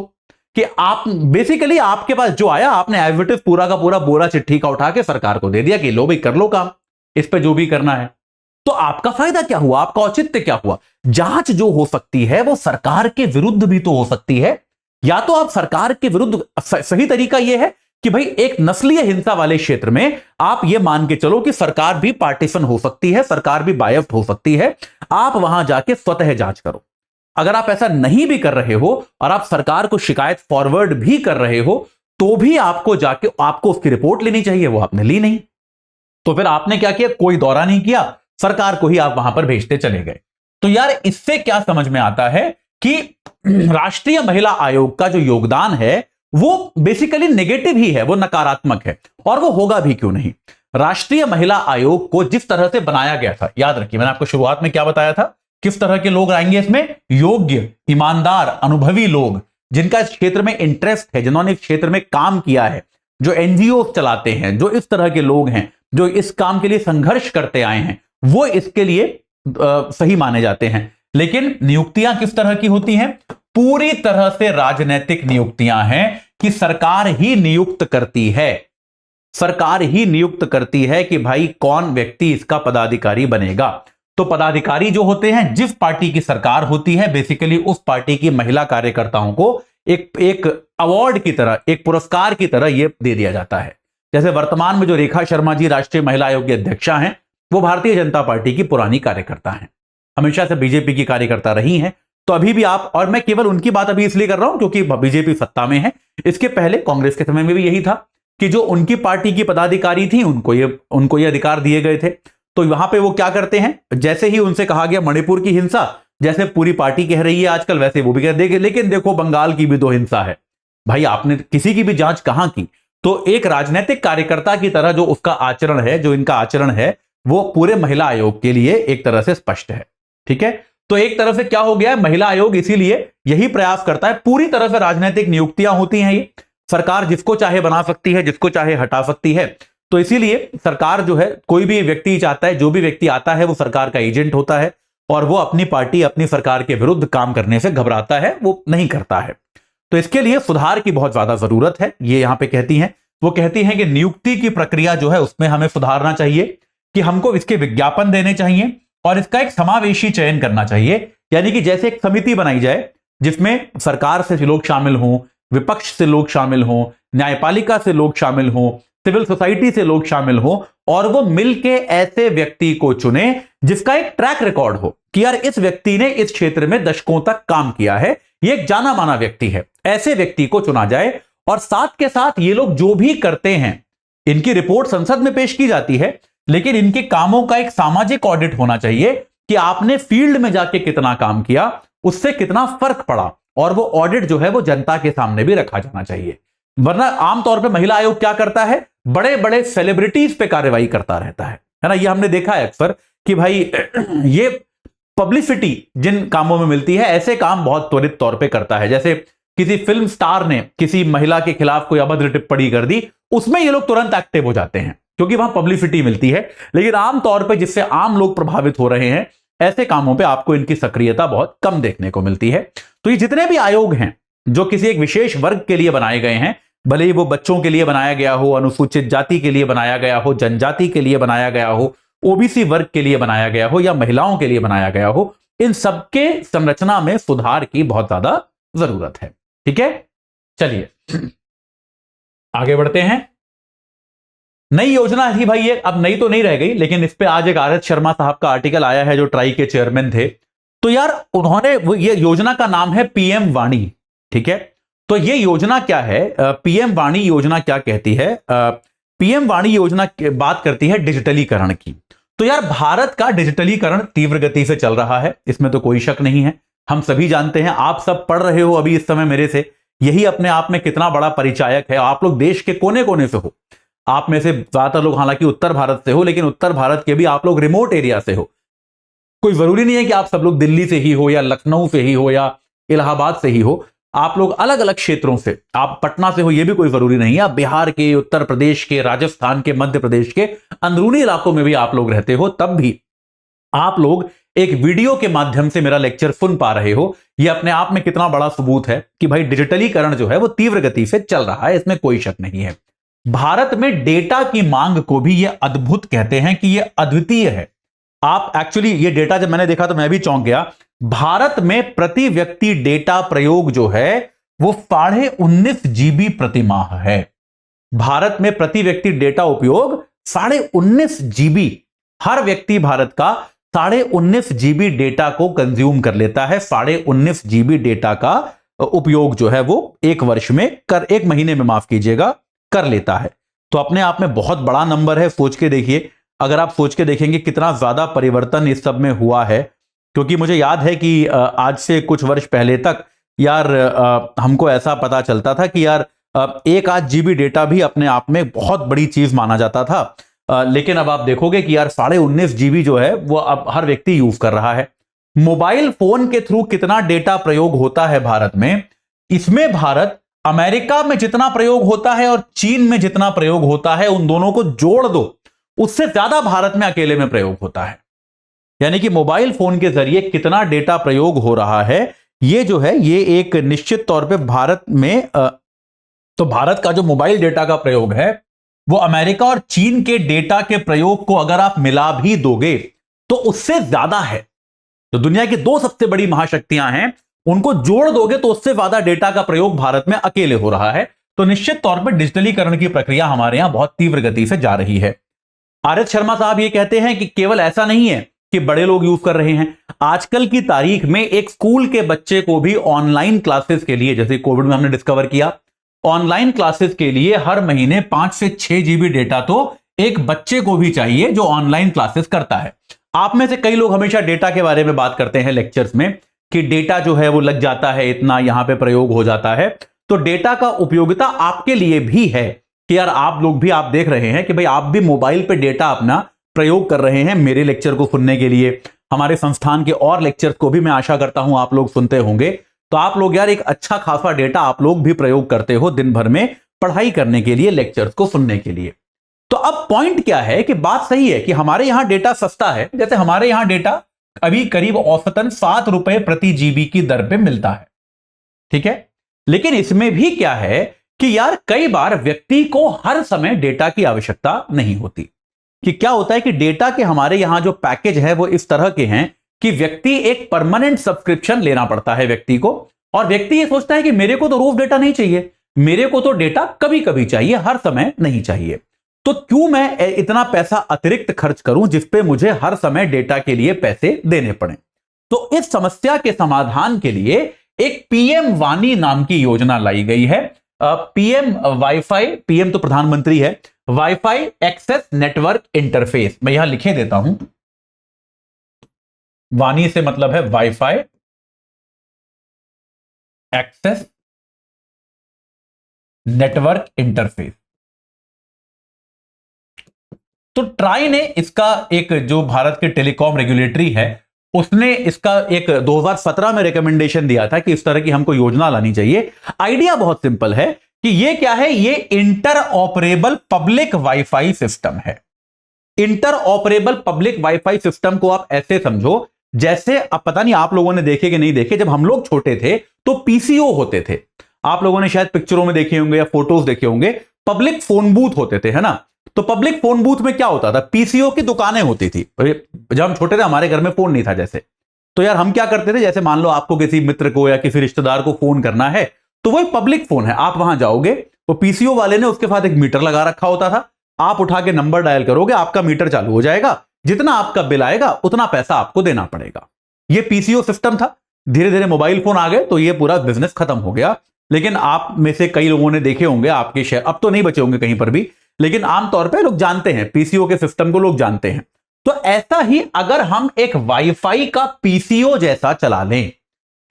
कि आप बेसिकली आपके पास जो आया आपने एज इट इज पूरा का पूरा बोरा चिट्ठी का उठा के सरकार को दे दिया कि लो भाई कर लो काम, इस पे जो भी करना है। तो आपका फायदा क्या हुआ? आपका औचित्य क्या हुआ? जांच जो हो सकती है वो सरकार के विरुद्ध भी तो हो सकती है। या तो आप सरकार के विरुद्ध, सही तरीका यह है कि भाई एक नस्लीय हिंसा वाले क्षेत्र में आप यह मान के चलो कि सरकार भी पार्टीशन हो सकती है, सरकार भी बायस्ड हो सकती है, आप वहां जाके स्वतः जांच करो। अगर आप ऐसा नहीं भी कर रहे हो और आप सरकार को शिकायत फॉरवर्ड भी कर रहे हो तो भी आपको जाके आपको उसकी रिपोर्ट लेनी चाहिए, वो आपने ली नहीं। तो फिर आपने क्या किया? कोई दौरा नहीं किया, सरकार को ही आप वहां पर भेजते चले गए। तो यार इससे क्या समझ में आता है कि राष्ट्रीय महिला आयोग का जो योगदान है वो बेसिकली नेगेटिव ही है, वो नकारात्मक है, और वो होगा भी क्यों नहीं। राष्ट्रीय महिला आयोग को जिस तरह से बनाया गया था, याद रखिए मैंने आपको शुरुआत में क्या बताया था, किस तरह के लोग आएंगे इसमें? योग्य, ईमानदार, अनुभवी लोग, जिनका इस क्षेत्र में इंटरेस्ट है, जिन्होंने इस क्षेत्र में काम किया है, जो एनजीओ चलाते हैं, जो इस तरह के लोग हैं, जो इस काम के लिए संघर्ष करते आए हैं, वो इसके लिए सही माने जाते हैं। लेकिन नियुक्तियां किस तरह की होती हैं? पूरी तरह से राजनीतिक नियुक्तियां हैं कि सरकार ही नियुक्त करती है, सरकार ही नियुक्त करती है कि भाई कौन व्यक्ति इसका पदाधिकारी बनेगा। तो पदाधिकारी जो होते हैं, जिस पार्टी की सरकार होती है, बेसिकली उस पार्टी की महिला कार्यकर्ताओं को एक अवार्ड की तरह, एक पुरस्कार की तरह यह दे दिया जाता है। जैसे वर्तमान में जो रेखा शर्मा जी राष्ट्रीय महिला आयोग की अध्यक्षा हैं, वो भारतीय जनता पार्टी की पुरानी कार्यकर्ता हैं, हमेशा से बीजेपी की कार्यकर्ता रही हैं। तो अभी भी आप, और मैं केवल उनकी बात अभी इसलिए कर रहा हूं क्योंकि बीजेपी सत्ता में है, इसके पहले कांग्रेस के समय में भी यही था कि जो उनकी पार्टी की पदाधिकारी थी उनको ये अधिकार दिए गए थे। तो वहां पे वो क्या करते हैं, जैसे ही उनसे कहा गया मणिपुर की हिंसा, जैसे पूरी पार्टी कह रही है आजकल, वैसे वो भी कह देंगे लेकिन देखो बंगाल की भी तो हिंसा है। भाई आपने किसी की भी जांच कहां की? तो एक राजनीतिक कार्यकर्ता की तरह जो उसका आचरण है, जो इनका आचरण है, वो पूरे महिला आयोग के लिए एक तरह से स्पष्ट है। ठीक है, तो एक तरह से क्या हो गया है, महिला आयोग इसीलिए यही प्रयास करता है, पूरी तरह से राजनीतिक नियुक्तियां होती हैं, ये सरकार जिसको चाहे बना सकती है, जिसको चाहे हटा सकती है। तो इसीलिए सरकार जो है, कोई भी व्यक्ति चाहता है, जो भी व्यक्ति आता है वो सरकार का एजेंट होता है और वो अपनी पार्टी, अपनी सरकार के विरुद्ध काम करने से घबराता है, वो नहीं करता है। तो इसके लिए सुधार की बहुत ज्यादा जरूरत है, ये यहां पे कहती हैं। वो कहती हैं कि नियुक्ति की प्रक्रिया जो है उसमें हमें सुधारना चाहिए, कि हमको इसके विज्ञापन देने चाहिए और इसका एक समावेशी चयन करना चाहिए। यानी कि जैसे एक समिति बनाई जाए जिसमें सरकार से लोग शामिल हों, विपक्ष से लोग शामिल हों, न्यायपालिका से लोग शामिल हों, सिविल सोसाइटी से लोग शामिल हों, और वो मिलके ऐसे व्यक्ति को चुने जिसका एक ट्रैक रिकॉर्ड हो कि यार इस व्यक्ति ने इस क्षेत्र में दशकों तक काम किया है, ये एक जाना माना व्यक्ति है। ऐसे व्यक्ति को चुना जाए और साथ के साथ ये लोग जो भी करते हैं, इनकी रिपोर्ट संसद में पेश की जाती है, लेकिन इनके कामों का एक सामाजिक ऑडिट होना चाहिए कि आपने फील्ड में जाके कितना काम किया, उससे कितना फर्क पड़ा, और वो ऑडिट जो है वो जनता के सामने भी रखा जाना चाहिए। वरना आमतौर पे महिला आयोग क्या करता है, बड़े बड़े सेलिब्रिटीज पे कार्रवाई करता रहता है ना। ये हमने देखा है अक्सर कि भाई ये पब्लिसिटी जिन कामों में मिलती है, ऐसे काम बहुत त्वरित तौर पे करता है। जैसे किसी फिल्म स्टार ने किसी महिला के खिलाफ कोई अभद्र टिप्पणी कर दी, उसमें ये लोग तुरंत एक्टिव हो जाते हैं क्योंकि वहां पब्लिसिटी मिलती है। लेकिन आमतौर पे जिससे आम लोग प्रभावित हो रहे हैं, ऐसे कामों पे आपको इनकी सक्रियता बहुत कम देखने को मिलती है। तो ये जितने भी आयोग हैं जो किसी एक विशेष वर्ग के लिए बनाए गए हैं, भले ही वो बच्चों के लिए बनाया गया हो, अनुसूचित जाति के लिए बनाया गया हो, जनजाति के लिए बनाया गया हो, ओबीसी वर्ग के लिए बनाया गया हो, या महिलाओं के लिए बनाया गया हो, इन सबके संरचना में सुधार की बहुत ज्यादा जरूरत है। ठीक है, चलिए आगे बढ़ते हैं। नई योजना थी भाई ये, अब नई तो नहीं रह गई, लेकिन इस पे आज एक आर एस शर्मा साहब का आर्टिकल आया है जो ट्राई के चेयरमैन थे। तो यार उन्होंने ये योजना का नाम है पीएम वाणी। ठीक है, तो ये योजना क्या है, पीएम वाणी योजना क्या कहती है? पीएम वाणी योजना बात करती है डिजिटलीकरण की। तो यार भारत का डिजिटलीकरण तीव्र गति से चल रहा है, इसमें तो कोई शक नहीं है। हम सभी जानते हैं, आप सब पढ़ रहे हो अभी इस समय मेरे से, यही अपने आप में कितना बड़ा परिचायक है। आप लोग देश के कोने कोने से हो, आप में से ज्यादातर लोग हालांकि उत्तर भारत से हो, लेकिन उत्तर भारत के भी आप लोग रिमोट एरिया से हो। कोई जरूरी नहीं है कि आप सब लोग दिल्ली से ही हो, या लखनऊ से ही हो, या इलाहाबाद से ही हो। आप लोग अलग अलग क्षेत्रों से, आप पटना से हो, यह भी कोई जरूरी नहीं है। आप बिहार के, उत्तर प्रदेश के, राजस्थान के, मध्य प्रदेश के अंदरूनी इलाकों में भी आप लोग रहते हो, तब भी आप लोग एक वीडियो के माध्यम से मेरा लेक्चर सुन पा रहे हो। यह अपने आप में कितना बड़ा सबूत है कि भाई डिजिटलीकरण जो है वो तीव्र गति से चल रहा है, इसमें कोई शक नहीं है। भारत में डेटा की मांग को भी ये अद्भुत कहते हैं कि यह अद्वितीय है। आप एक्चुअली ये डेटा जब मैंने देखा तो मैं भी चौंक गया। भारत में प्रति व्यक्ति डेटा प्रयोग जो है वो 19.5 GB प्रति माह है। भारत में प्रति व्यक्ति डेटा उपयोग 19.5 GB। हर व्यक्ति भारत का 19.5 GB डेटा को कंज्यूम कर लेता है। 19.5 GB डेटा का उपयोग जो है वो एक वर्ष में एक महीने में माफ कीजिएगा कर लेता है। तो अपने आप में बहुत बड़ा नंबर है। सोच के देखिए, अगर आप सोच के देखेंगे कितना ज्यादा परिवर्तन इस सब में हुआ है। क्योंकि मुझे याद है कि आज से कुछ वर्ष पहले तक यार हमको ऐसा पता चलता था कि यार 1-8 GB डेटा भी अपने आप में बहुत बड़ी चीज माना जाता था। लेकिन अब आप देखोगे कि यार 19.5 GB जो है वो अब हर व्यक्ति यूज कर रहा है। मोबाइल फोन के थ्रू कितना डेटा प्रयोग होता है भारत में, इसमें भारत अमेरिका में जितना प्रयोग होता है और चीन में जितना प्रयोग होता है, उन दोनों को जोड़ दो, उससे ज्यादा भारत में अकेले में प्रयोग होता है। यानी कि मोबाइल फोन के जरिए कितना डेटा प्रयोग हो रहा है, ये जो है ये एक निश्चित तौर पे भारत में तो भारत का जो मोबाइल डेटा का प्रयोग है वो अमेरिका और चीन के डेटा के प्रयोग को अगर आप मिला भी दोगे तो उससे ज्यादा है। तो दुनिया की 2 सबसे बड़ी महाशक्तियां हैं, उनको जोड़ दोगे तो उससे ज्यादा डेटा का प्रयोग भारत में अकेले हो रहा है। तो निश्चित तौर पर डिजिटलीकरण की प्रक्रिया हमारे यहां बहुत तीव्र गति से जा रही है। आर एस शर्मा साहब ये कहते हैं कि केवल ऐसा नहीं है कि बड़े लोग यूज कर रहे हैं, आजकल की तारीख में एक स्कूल के बच्चे को भी ऑनलाइन क्लासेस के लिए, जैसे कोविड में हमने डिस्कवर किया, ऑनलाइन क्लासेस के लिए हर महीने 5 से 6 GB डेटा तो एक बच्चे को भी चाहिए जो ऑनलाइन क्लासेस करता है। आप में से कई लोग हमेशा डेटा के बारे में बात करते हैं लेक्चर्स में कि डेटा जो है वो लग जाता है, इतना यहां पे प्रयोग हो जाता है। तो डेटा का उपयोगिता आपके लिए भी है कि यार आप लोग भी आप देख रहे हैं कि भाई आप भी मोबाइल पे डेटा अपना प्रयोग कर रहे हैं मेरे लेक्चर को सुनने के लिए, हमारे संस्थान के और लेक्चर्स को भी मैं आशा करता हूं आप लोग सुनते होंगे। तो आप लोग यार एक अच्छा खासा डेटा आप लोग भी प्रयोग करते हो दिन भर में पढ़ाई करने के लिए, लेक्चर्स को सुनने के लिए। तो अब पॉइंट क्या है कि बात सही है कि हमारे यहां डेटा सस्ता है। जैसे हमारे यहां डेटा अभी करीब औसतन 7 रुपए प्रति GB की दर पे मिलता है, ठीक है। लेकिन इसमें भी क्या है कि यार कई बार व्यक्ति को हर समय डेटा की आवश्यकता नहीं होती। कि क्या होता है कि डेटा के हमारे यहां जो पैकेज है वो इस तरह के हैं कि व्यक्ति एक परमानेंट सब्सक्रिप्शन लेना पड़ता है व्यक्ति को, और व्यक्ति ये सोचता है कि मेरे को तो रोज डेटा नहीं चाहिए, मेरे को तो डेटा कभी कभी चाहिए, हर समय नहीं चाहिए। तो क्यों मैं इतना पैसा अतिरिक्त खर्च करूं जिस पे मुझे हर समय डेटा के लिए पैसे देने पड़े। तो इस समस्या के समाधान के लिए एक पीएम वानी नाम की योजना लाई गई है। पीएम वाईफाई, पीएम तो प्रधानमंत्री है, वाईफाई एक्सेस नेटवर्क इंटरफेस, मैं यहां लिखे देता हूं। वानी से मतलब है वाईफाई एक्सेस नेटवर्क इंटरफेस। तो ट्राई ने इसका एक, जो भारत के टेलीकॉम रेगुलेटरी है, उसने इसका एक 2017 में रिकमेंडेशन दिया था कि इस तरह की हमको योजना लानी चाहिए। आइडिया बहुत सिंपल है कि ये क्या है, ये interoperable public wifi system है। Interoperable public wifi system को आप ऐसे समझो जैसे, अब पता नहीं आप लोगों ने देखे कि नहीं देखे, जब हम लोग छोटे थे तो पीसीओ होते थे, आप लोगों ने शायद पिक्चरों में देखे होंगे या फोटोज देखे होंगे, पब्लिक फोन बूथ होते थे, है ना। तो पब्लिक फोन बूथ में क्या होता था, पीसीओ की दुकानें होती थी। जब हम छोटे थे हमारे घर में फोन नहीं था जैसे, तो यार हम क्या करते थे, जैसे मान लो आपको किसी मित्र को या किसी रिश्तेदार को फोन करना है, तो वो पब्लिक फोन है, आप वहां जाओगे, वो पीसीओ वाले ने उसके साथ एक मीटर लगा रखा होता था, आप उठा के नंबर डायल करोगे, आपका मीटर चालू हो जाएगा, जितना आपका बिल आएगा उतना पैसा आपको देना पड़ेगा। ये पीसीओ सिस्टम था। धीरे धीरे मोबाइल फोन आ गए तो ये पूरा बिजनेस खत्म हो गया। लेकिन आप में से कई लोगों ने देखे होंगे, आपके शहर अब तो नहीं बचे होंगे कहीं पर भी, लेकिन आमतौर पे लोग जानते हैं, पीसीओ के सिस्टम को लोग जानते हैं। तो ऐसा ही अगर हम एक वाईफाई का पीसीओ जैसा चला लें,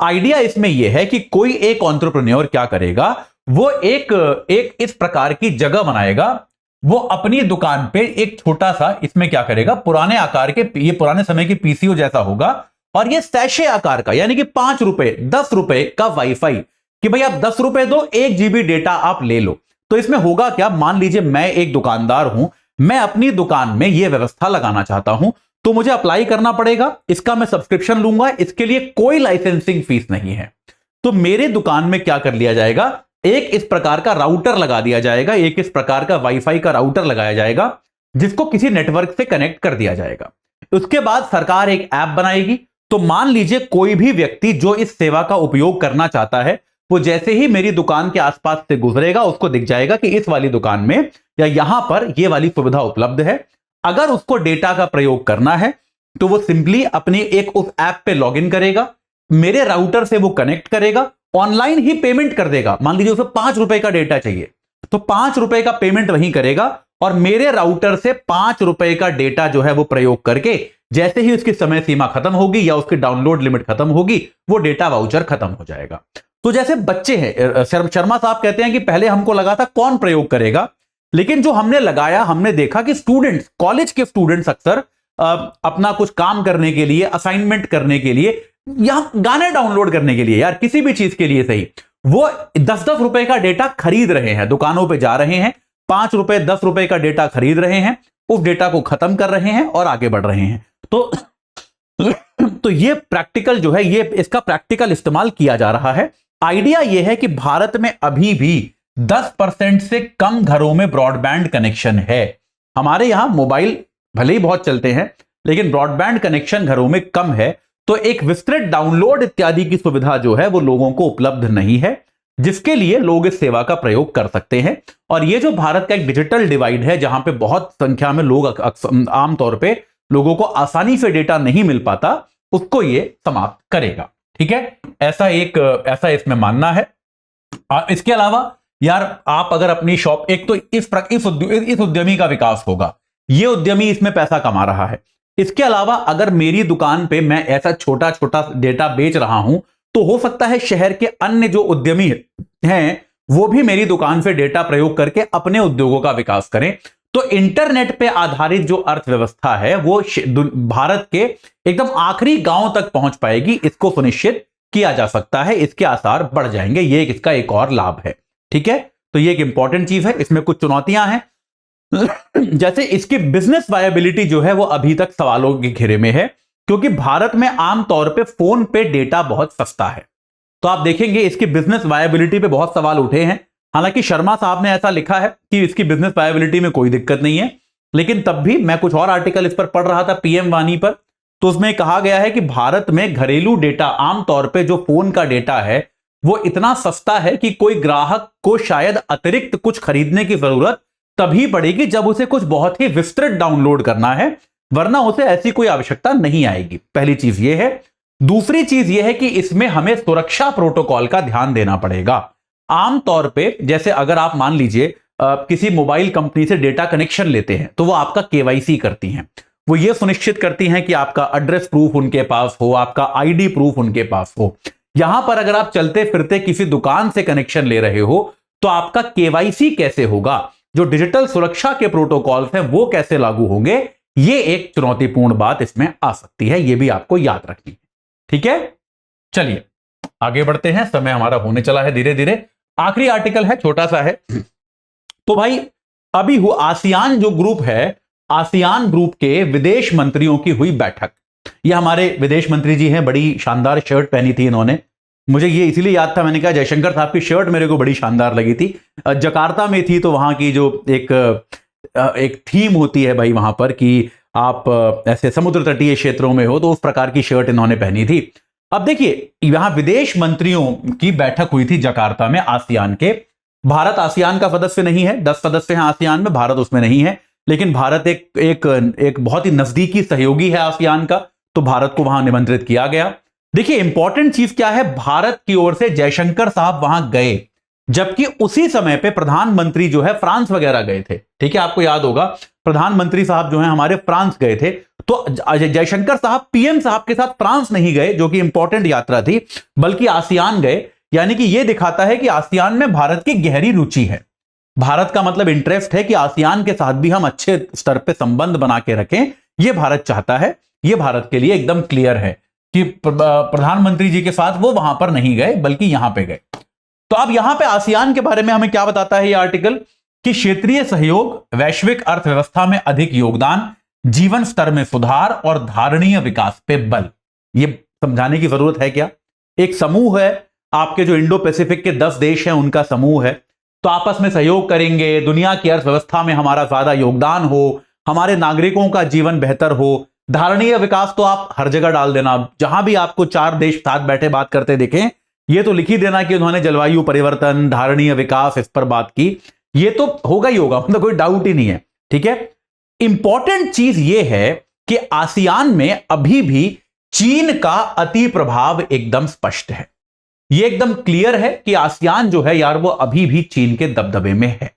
आइडिया इसमें यह है कि कोई एक एंटरप्रेन्योर क्या करेगा, वो एक इस प्रकार की जगह बनाएगा, वो अपनी दुकान पे एक छोटा सा, इसमें क्या करेगा, पुराने आकार के, ये पुराने समय की पीसीओ जैसा होगा, और ये सैशे आकार का, यानी कि 5 रुपए 10 रुपए का वाईफाई, कि भाई आप 10 रुपए दो, 1 जीबी डेटा आप ले लो। तो इसमें होगा क्या, मान लीजिए मैं एक दुकानदार हूं, मैं अपनी दुकान में यह व्यवस्था लगाना चाहता हूं, तो मुझे अप्लाई करना पड़ेगा, इसका मैं सब्सक्रिप्शन लूंगा, इसके लिए कोई लाइसेंसिंग फीस नहीं है। तो मेरे दुकान में क्या कर लिया जाएगा, एक इस प्रकार का राउटर लगा दिया जाएगा, एक इस प्रकार का वाईफाई का राउटर लगाया जाएगा, जिसको किसी नेटवर्क से कनेक्ट कर दिया जाएगा। उसके बाद सरकार एक ऐप बनाएगी। तो मान लीजिए कोई भी व्यक्ति जो इस सेवा का उपयोग करना चाहता है, वो जैसे ही मेरी दुकान के आसपास से गुजरेगा, उसको दिख जाएगा कि इस वाली दुकान में या यहां पर ये वाली सुविधा उपलब्ध है। अगर उसको डेटा का प्रयोग करना है तो वो सिंपली अपनी एक उस ऐप पे लॉगिन करेगा, मेरे राउटर से वो कनेक्ट करेगा, ऑनलाइन ही पेमेंट कर देगा। मान लीजिए उसे 5 रुपए का डेटा चाहिए, तो 5 रुपए का पेमेंट वहीं करेगा, और मेरे राउटर से 5 रुपए का डेटा जो है वो प्रयोग करके, जैसे ही उसकी समय सीमा खत्म होगी या उसकी डाउनलोड लिमिट खत्म होगी, वो डेटा वाउचर खत्म हो जाएगा। तो जैसे बच्चे हैं, शर्मा साहब कहते हैं कि पहले हमको लगा था कौन प्रयोग करेगा, लेकिन जो हमने लगाया, हमने देखा कि स्टूडेंट्स, कॉलेज के स्टूडेंट्स अक्सर अपना कुछ काम करने के लिए, असाइनमेंट करने के लिए, या गाने डाउनलोड करने के लिए, यार किसी भी चीज के लिए सही, वो 10-10 रुपए का डेटा खरीद रहे हैं, दुकानों पे जा रहे हैं, 5 रुपए 10 रुपए का डेटा खरीद रहे हैं, उस डेटा को खत्म कर रहे हैं और आगे बढ़ रहे हैं। तो ये प्रैक्टिकल जो है, ये इसका प्रैक्टिकल इस्तेमाल किया जा रहा है। आइडिया यह है कि भारत में अभी भी 10% से कम घरों में ब्रॉडबैंड कनेक्शन है। हमारे यहां मोबाइल भले ही बहुत चलते हैं, लेकिन ब्रॉडबैंड कनेक्शन घरों में कम है। तो एक विस्तृत डाउनलोड इत्यादि की सुविधा जो है वो लोगों को उपलब्ध नहीं है, जिसके लिए लोग इस सेवा का प्रयोग कर सकते हैं। और ये जो भारत का एक डिजिटल डिवाइड है, जहां पे बहुत संख्या में लोग आमतौर पे लोगों को आसानी से डेटा नहीं मिल पाता, उसको ये समाप्त करेगा। ठीक है, ऐसा इसमें मानना है। इसके अलावा यार, आप अगर अपनी शॉप, एक तो इस उद्यमी का विकास होगा, ये उद्यमी इसमें पैसा कमा रहा है। इसके अलावा अगर मेरी दुकान पे मैं ऐसा छोटा छोटा डेटा बेच रहा हूं, तो हो सकता है शहर के अन्य जो उद्यमी हैं वो भी मेरी दुकान से डेटा प्रयोग करके अपने उद्योगों का विकास करें। तो इंटरनेट पे आधारित जो अर्थव्यवस्था है वो भारत के एकदम आखिरी गांव तक पहुंच पाएगी, इसको सुनिश्चित किया जा सकता है, इसके आसार बढ़ जाएंगे। ये इसका एक और लाभ है। ठीक है, तो ये एक इंपॉर्टेंट चीज है। इसमें कुछ चुनौतियां हैं, जैसे इसकी बिजनेस वायबिलिटी जो है वो अभी तक सवालों के घेरे में है, क्योंकि भारत में आमतौर पे फोन पे डेटा बहुत सस्ता है। तो आप देखेंगे इसकी बिजनेस वायबिलिटी पे बहुत सवाल उठे हैं। हालांकि शर्मा साहब ने ऐसा लिखा है कि इसकी बिजनेस वायबिलिटी में कोई दिक्कत नहीं है, लेकिन तब भी मैं कुछ और आर्टिकल इस पर पढ़ रहा था पीएम वानी पर, तो उसमें कहा गया है कि भारत में घरेलू डेटा, आमतौर पे जो फोन का डेटा है वो इतना सस्ता है कि कोई ग्राहक को शायद अतिरिक्त कुछ खरीदने की जरूरत तभी पड़ेगी जब उसे कुछ बहुत ही विस्तृत डाउनलोड करना है, वरना उसे ऐसी कोई आवश्यकता नहीं आएगी। पहली चीज यह है। दूसरी चीज यह है कि इसमें हमें सुरक्षा प्रोटोकॉल का ध्यान देना पड़ेगा। आमतौर पे जैसे अगर आप मान लीजिए किसी मोबाइल कंपनी से डेटा कनेक्शन लेते हैं तो वो आपका केवाईसी करती हैं। वो ये सुनिश्चित करती हैं कि आपका एड्रेस प्रूफ उनके पास हो, आपका आईडी प्रूफ उनके पास हो। यहां पर अगर आप चलते फिरते किसी दुकान से कनेक्शन ले रहे हो तो आपका केवाईसी कैसे होगा, जो डिजिटल सुरक्षा के प्रोटोकॉल्स हैं वो कैसे लागू होंगे, ये एक चुनौतीपूर्ण बात इसमें आ सकती है। ये भी आपको याद रखनी है। ठीक है, चलिए आगे बढ़ते हैं, समय हमारा होने चला है धीरे धीरे। आखिरी आर्टिकल है, छोटा सा है। तो भाई अभी आसियान जो ग्रुप है, आसियान ग्रुप के विदेश मंत्रियों की हुई बैठक। ये हमारे विदेश मंत्री जी हैं, बड़ी शानदार शर्ट पहनी थी इन्होंने। मुझे ये इसीलिए याद था, मैंने कहा जयशंकर साहब की शर्ट मेरे को बड़ी शानदार लगी थी। जकार्ता में थी तो वहां की जो एक थीम होती है भाई वहां पर कि आप ऐसे समुद्र तटीय क्षेत्रों में हो, तो उस प्रकार की शर्ट इन्होंने पहनी थी। अब देखिए यहां विदेश मंत्रियों की बैठक हुई थी जकार्ता में आसियान के। भारत आसियान का सदस्य नहीं है, 10 सदस्य हैं आसियान में, भारत उसमें नहीं है। लेकिन भारत एक बहुत ही नजदीकी सहयोगी है आसियान का, तो भारत को वहां निमंत्रित किया गया। देखिए इंपॉर्टेंट चीज क्या है, भारत की ओर से जयशंकर साहब वहां गए, जबकि उसी समय पे प्रधानमंत्री जो है फ्रांस वगैरह गए थे। ठीक है, आपको याद होगा प्रधानमंत्री साहब जो है हमारे फ्रांस गए थे। तो जयशंकर साहब पीएम साहब के साथ फ्रांस नहीं गए, जो कि इंपॉर्टेंट यात्रा थी, बल्कि आसियान गए। यानी कि यह दिखाता है कि आसियान में भारत की गहरी रुचि है। भारत का मतलब इंटरेस्ट है कि आसियान के साथ भी हम अच्छे स्तर पे संबंध बना के रखें, यह भारत चाहता है। यह भारत के लिए एकदम क्लियर है कि प्रधानमंत्री जी के साथ वो वहां पर नहीं गए बल्कि यहां पे गए। तो अब यहां पे आसियान के बारे में हमें क्या बताता है यह आर्टिकल, कि क्षेत्रीय सहयोग, वैश्विक अर्थव्यवस्था में अधिक योगदान, जीवन स्तर में सुधार और धारणीय विकास पे बल। यह समझाने की जरूरत है क्या? एक समूह है, आपके जो इंडो पैसिफिक के 10 देश हैं उनका समूह है, तो आपस में सहयोग करेंगे, दुनिया की अर्थव्यवस्था में हमारा ज्यादा योगदान हो, हमारे नागरिकों का जीवन बेहतर हो। धारणीय विकास तो आप हर जगह डाल देना, जहां भी आपको 4 देश साथ बैठे बात करते देखें, ये तो लिख ही देना कि उन्होंने जलवायु परिवर्तन, धारणीय विकास इस पर बात की। ये तो होगा ही होगा, मतलब कोई डाउट ही नहीं है। ठीक है, इंपॉर्टेंट चीज ये है कि आसियान में अभी भी चीन का अति प्रभाव एकदम स्पष्ट है। ये एकदम क्लियर है कि आसियान जो है यार वो अभी भी चीन के दबदबे में है।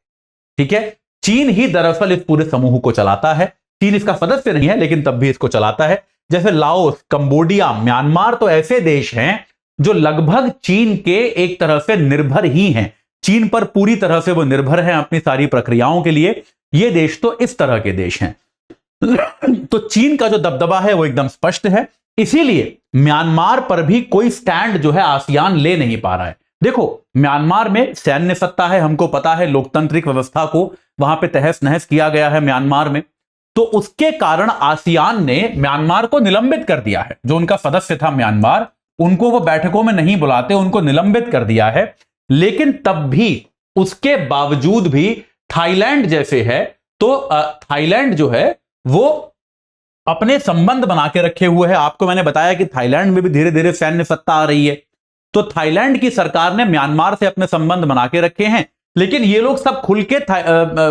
ठीक है, चीन ही दरअसल इस पूरे समूह को चलाता है। चीन इसका सदस्य नहीं है लेकिन तब भी इसको चलाता है। जैसे लाओस, कंबोडिया, म्यांमार तो ऐसे देश हैं जो लगभग चीन के एक तरह से निर्भर ही हैं। चीन पर पूरी तरह से वो निर्भर हैं अपनी सारी प्रक्रियाओं के लिए। ये देश तो इस तरह के देश हैं। तो चीन का जो दबदबा है वो एकदम स्पष्ट है। इसीलिए म्यांमार पर भी कोई स्टैंड जो है आसियान ले नहीं पा रहा है। देखो म्यांमार में सैन्य सत्ता है, हमको पता है, लोकतांत्रिक व्यवस्था को वहां पे तहस नहस किया गया है म्यांमार में। तो उसके कारण आसियान ने म्यांमार को निलंबित कर दिया है। जो उनका सदस्य था म्यांमार, उनको वो बैठकों में नहीं बुलाते, उनको निलंबित कर दिया है। लेकिन तब भी, उसके बावजूद भी थाईलैंड जैसे है, तो थाईलैंड जो है वो अपने संबंध बना के रखे हुए है। आपको मैंने बताया कि थाईलैंड में भी धीरे धीरे सैन्य सत्ता आ रही है। तो थाईलैंड की सरकार ने म्यांमार से अपने संबंध बना के रखे हैं, लेकिन ये लोग सब खुल के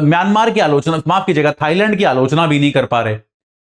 म्यांमार की आलोचना, माफ कीजिएगा, थाईलैंड की आलोचना भी नहीं कर पा रहे।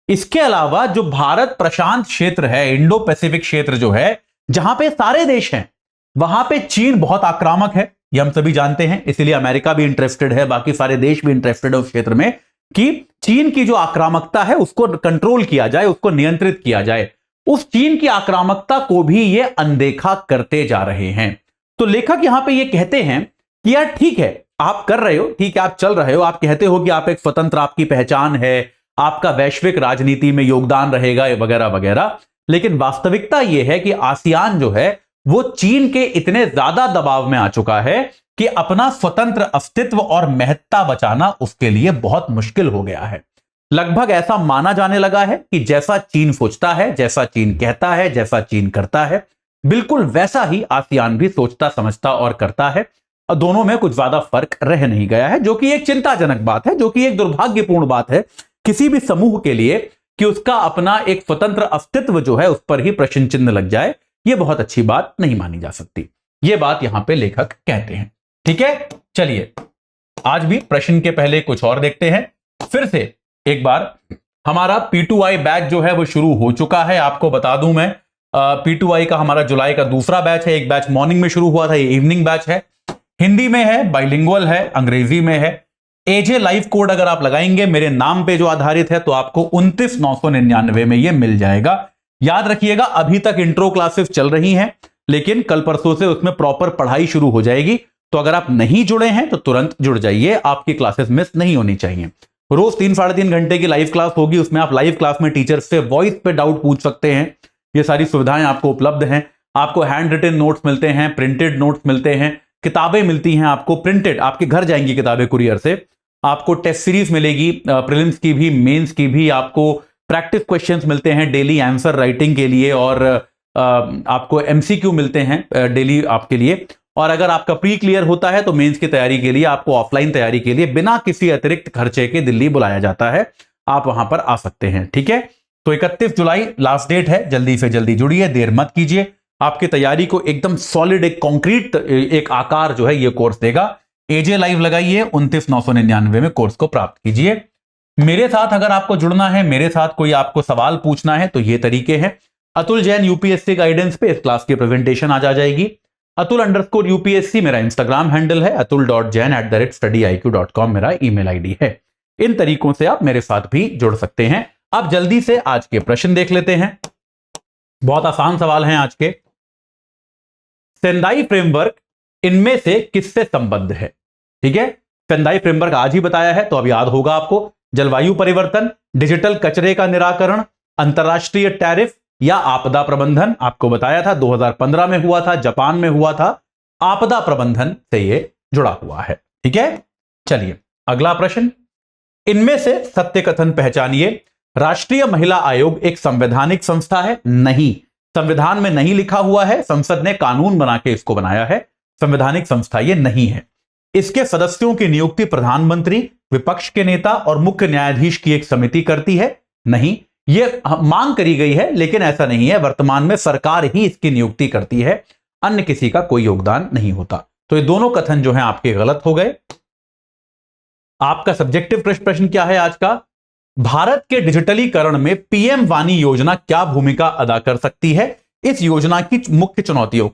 इसके अलावा जो भारत प्रशांत क्षेत्र है, इंडो पैसिफिक क्षेत्र जो है, जहां पे सारे देश हैं, वहां पे चीन बहुत आक्रामक है, ये हम सभी जानते हैं। इसलिए अमेरिका भी इंटरेस्टेड है, बाकी सारे देश भी इंटरेस्टेड है उस क्षेत्र में कि चीन की जो आक्रामकता है उसको कंट्रोल किया जाए, उसको नियंत्रित किया जाए। उस चीन की आक्रामकता को भी ये अनदेखा करते जा रहे हैं। तो लेखक यहां पे ये कहते हैं कि यार ठीक है, आप कर रहे हो, ठीक है, आप चल रहे हो, आप कहते हो कि आप एक स्वतंत्र, आपकी पहचान है, आपका वैश्विक राजनीति में योगदान रहेगा वगैरह वगैरह, लेकिन वास्तविकता यह है कि आसियान जो है वो चीन के इतने ज्यादा दबाव में आ चुका है कि अपना स्वतंत्र अस्तित्व और महत्ता बचाना उसके लिए बहुत मुश्किल हो गया है। लगभग ऐसा माना जाने लगा है कि जैसा चीन सोचता है, जैसा चीन कहता है, जैसा चीन करता है, बिल्कुल वैसा ही आसियान भी सोचता, समझता और करता है। और दोनों में कुछ ज्यादा फर्क रह नहीं गया है, जो कि एक चिंताजनक बात है, जो कि एक दुर्भाग्यपूर्ण बात है किसी भी समूह के लिए, कि उसका अपना एक स्वतंत्र अस्तित्व जो है उस पर ही प्रश्न चिन्ह लग जाए। यह बहुत अच्छी बात नहीं मानी जा सकती। ये बात यहां पे लेखक कहते हैं। ठीक है, चलिए आज भी प्रश्न के पहले कुछ और देखते हैं। फिर से एक बार हमारा P2I बैच जो है वो शुरू हो चुका है। आपको बता दूं मैं, P2I का हमारा जुलाई का दूसरा बैच है। एक बैच मॉर्निंग में शुरू हुआ था, ये इवनिंग बैच है। हिंदी में है, बाइलिंगुअल है, अंग्रेजी में है। एजे लाइव कोड अगर आप लगाएंगे मेरे नाम पे जो आधारित है तो आपको 29,999 में ये मिल जाएगा। याद रखिएगा, अभी तक इंट्रो क्लासेस चल रही हैं, लेकिन कल परसों से उसमें प्रॉपर पढ़ाई शुरू हो जाएगी। तो अगर आप नहीं जुड़े हैं तो तुरंत जुड़ जाइए, आपकी क्लासेस मिस नहीं होनी चाहिए। रोज 3-3.5 घंटे की लाइव क्लास होगी, उसमें आप लाइव क्लास में टीचर से वॉइस पे डाउट पूछ सकते हैं। ये सारी सुविधाएं आपको उपलब्ध हैं। आपको हैंड रिटन नोट्स मिलते हैं, प्रिंटेड नोट्स मिलते हैं, किताबें मिलती हैं आपको प्रिंटेड, आपके घर जाएंगी किताबें कुरियर से। आपको टेस्ट सीरीज मिलेगी, प्रीलिम्स की भी, मेंस की भी। आपको प्रैक्टिस क्वेश्चंस मिलते हैं डेली आंसर राइटिंग के लिए, और आपको एमसीक्यू मिलते हैं डेली आपके लिए। और अगर आपका प्री क्लियर होता है तो मेंस की तैयारी के लिए आपको ऑफलाइन तैयारी के लिए बिना किसी अतिरिक्त खर्चे के दिल्ली बुलाया जाता है, आप वहां पर आ सकते हैं। ठीक है, तो 31 जुलाई लास्ट डेट है, जल्दी से जल्दी जुड़िए, देर मत कीजिए। आपकी तैयारी को एकदम सॉलिड, एक कॉन्क्रीट एक आकार जो है ये कोर्स देगा। एजे लाइव लगाइए, 29,999 में कोर्स को प्राप्त कीजिए। मेरे साथ अगर आपको जुड़ना है, मेरे साथ कोई आपको सवाल पूछना है तो ये तरीके हैं। अतुल जैन यूपीएससी गाइडेंस पे इस क्लास की प्रेजेंटेशन आ जाएगी। अतुल_UPSC मेरा इंस्टाग्राम हैंडल है। atul.jain@studiiq.com मेरा ईमेल आईडी है। इन तरीकों से आप मेरे साथ भी जुड़ सकते हैं। अब जल्दी से आज के प्रश्न देख लेते हैं। बहुत आसान सवाल हैं आज के। सेंदाई फ्रेमवर्क इनमें से किससे संबद्ध है? ठीक है, सेंदाई फ्रेमवर्क आज ही बताया है तो अब याद होगा आपको। जलवायु परिवर्तन, डिजिटल कचरे का निराकरण, अंतरराष्ट्रीय टैरिफ या आपदा प्रबंधन। आपको बताया था 2015 में हुआ था, जापान में हुआ था। आपदा प्रबंधन से यह जुड़ा हुआ है। ठीक है, चलिए अगला प्रश्न। इनमें से सत्य कथन पहचानिए। राष्ट्रीय महिला आयोग एक संवैधानिक संस्था है? नहीं, संविधान में नहीं लिखा हुआ है, संसद ने कानून बना के इसको बनाया है। संवैधानिक संस्था ये नहीं है। इसके सदस्यों की नियुक्ति प्रधानमंत्री, विपक्ष के नेता और मुख्य न्यायाधीश की एक समिति करती है? नहीं, यह मांग करी गई है लेकिन ऐसा नहीं है। वर्तमान में सरकार ही इसकी नियुक्ति करती है, अन्य किसी का कोई योगदान नहीं होता। तो ये दोनों कथन जो हैं आपके गलत हो गए। आपका सब्जेक्टिव प्रश्न क्या है आज का? भारत के डिजिटलीकरण में पीएम वाणी योजना क्या भूमिका अदा कर सकती है? इस योजना की मुख्य चुनौतियों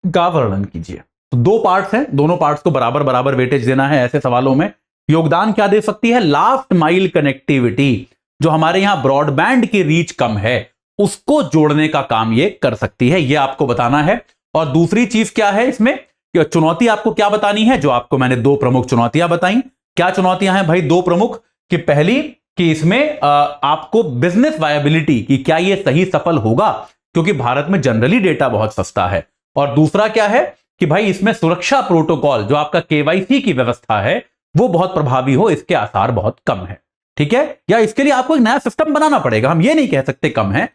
का वर्णन कीजिए। तो 2 पार्ट्स हैं, दोनों पार्ट्स को बराबर बराबर वेटेज देना है ऐसे सवालों में। योगदान क्या दे सकती है? लास्ट माइल कनेक्टिविटी, जो हमारे यहां ब्रॉडबैंड की रीच कम है उसको जोड़ने का काम ये कर सकती है, ये आपको बताना है। और दूसरी चीज क्या है इसमें, चुनौती आपको क्या बतानी है? जो आपको मैंने 2 प्रमुख चुनौतियां बताई। क्या चुनौतियां हैं भाई 2 प्रमुख? कि पहली कि इसमें आपको बिजनेस वायबिलिटी की, क्या ये सही सफल होगा, क्योंकि भारत में जनरली डेटा बहुत सस्ता है। और दूसरा क्या है कि भाई इसमें सुरक्षा प्रोटोकॉल, जो आपका केवाईसी की व्यवस्था है वो बहुत प्रभावी हो, इसके आसार बहुत कम है। ठीक है, या इसके लिए आपको एक नया सिस्टम बनाना पड़ेगा। हम ये नहीं कह सकते कम है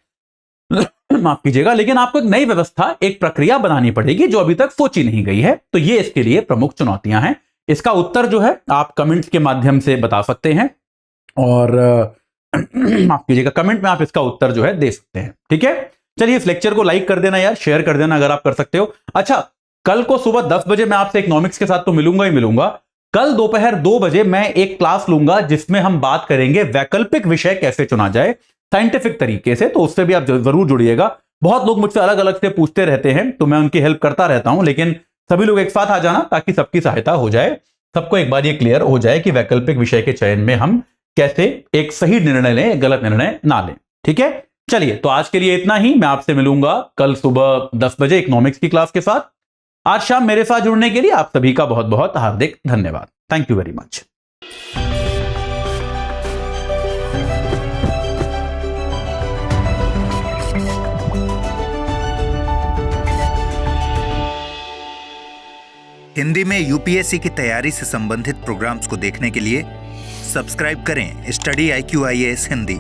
माफ कीजिएगा, लेकिन आपको एक नई व्यवस्था, एक प्रक्रिया बनानी पड़ेगी जो अभी तक सोची नहीं गई है। तो ये इसके लिए प्रमुख चुनौतियां हैं। इसका उत्तर जो है आप कमेंट्स के माध्यम से बता सकते हैं, और माफ कीजिएगा कमेंट में आप इसका उत्तर जो है दे सकते हैं। ठीक है, चलिए इस लेक्चर को लाइक कर देना यार, शेयर कर देना अगर आप कर सकते हो। अच्छा, कल को सुबह 10 बजे मैं आपसे इकोनॉमिक्स के साथ तो मिलूंगा ही मिलूंगा। कल दोपहर 2 बजे मैं एक क्लास लूंगा जिसमें हम बात करेंगे वैकल्पिक विषय कैसे चुना जाए साइंटिफिक तरीके से, तो उससे भी आप जरूर जुड़िएगा। बहुत लोग मुझसे अलग अलग से पूछते रहते हैं तो मैं उनकी हेल्प करता रहता हूं, लेकिन सभी लोग एक साथ आ जाना ताकि सबकी सहायता हो जाए, सबको एक बार ये क्लियर हो जाए कि वैकल्पिक विषय के चयन में हम कैसे एक सही निर्णय लें, गलत निर्णय ना लें। ठीक है, चलिए तो आज के लिए इतना ही। मैं आपसे मिलूंगा कल सुबह 10 बजे इकोनॉमिक्स की क्लास के साथ। आज शाम मेरे साथ जुड़ने के लिए आप सभी का बहुत बहुत हार्दिक धन्यवाद। Thank you very much. Hindi में यूपीएससी की तैयारी से संबंधित प्रोग्राम्स को देखने के लिए सब्सक्राइब करें स्टडी IQ IAS हिंदी।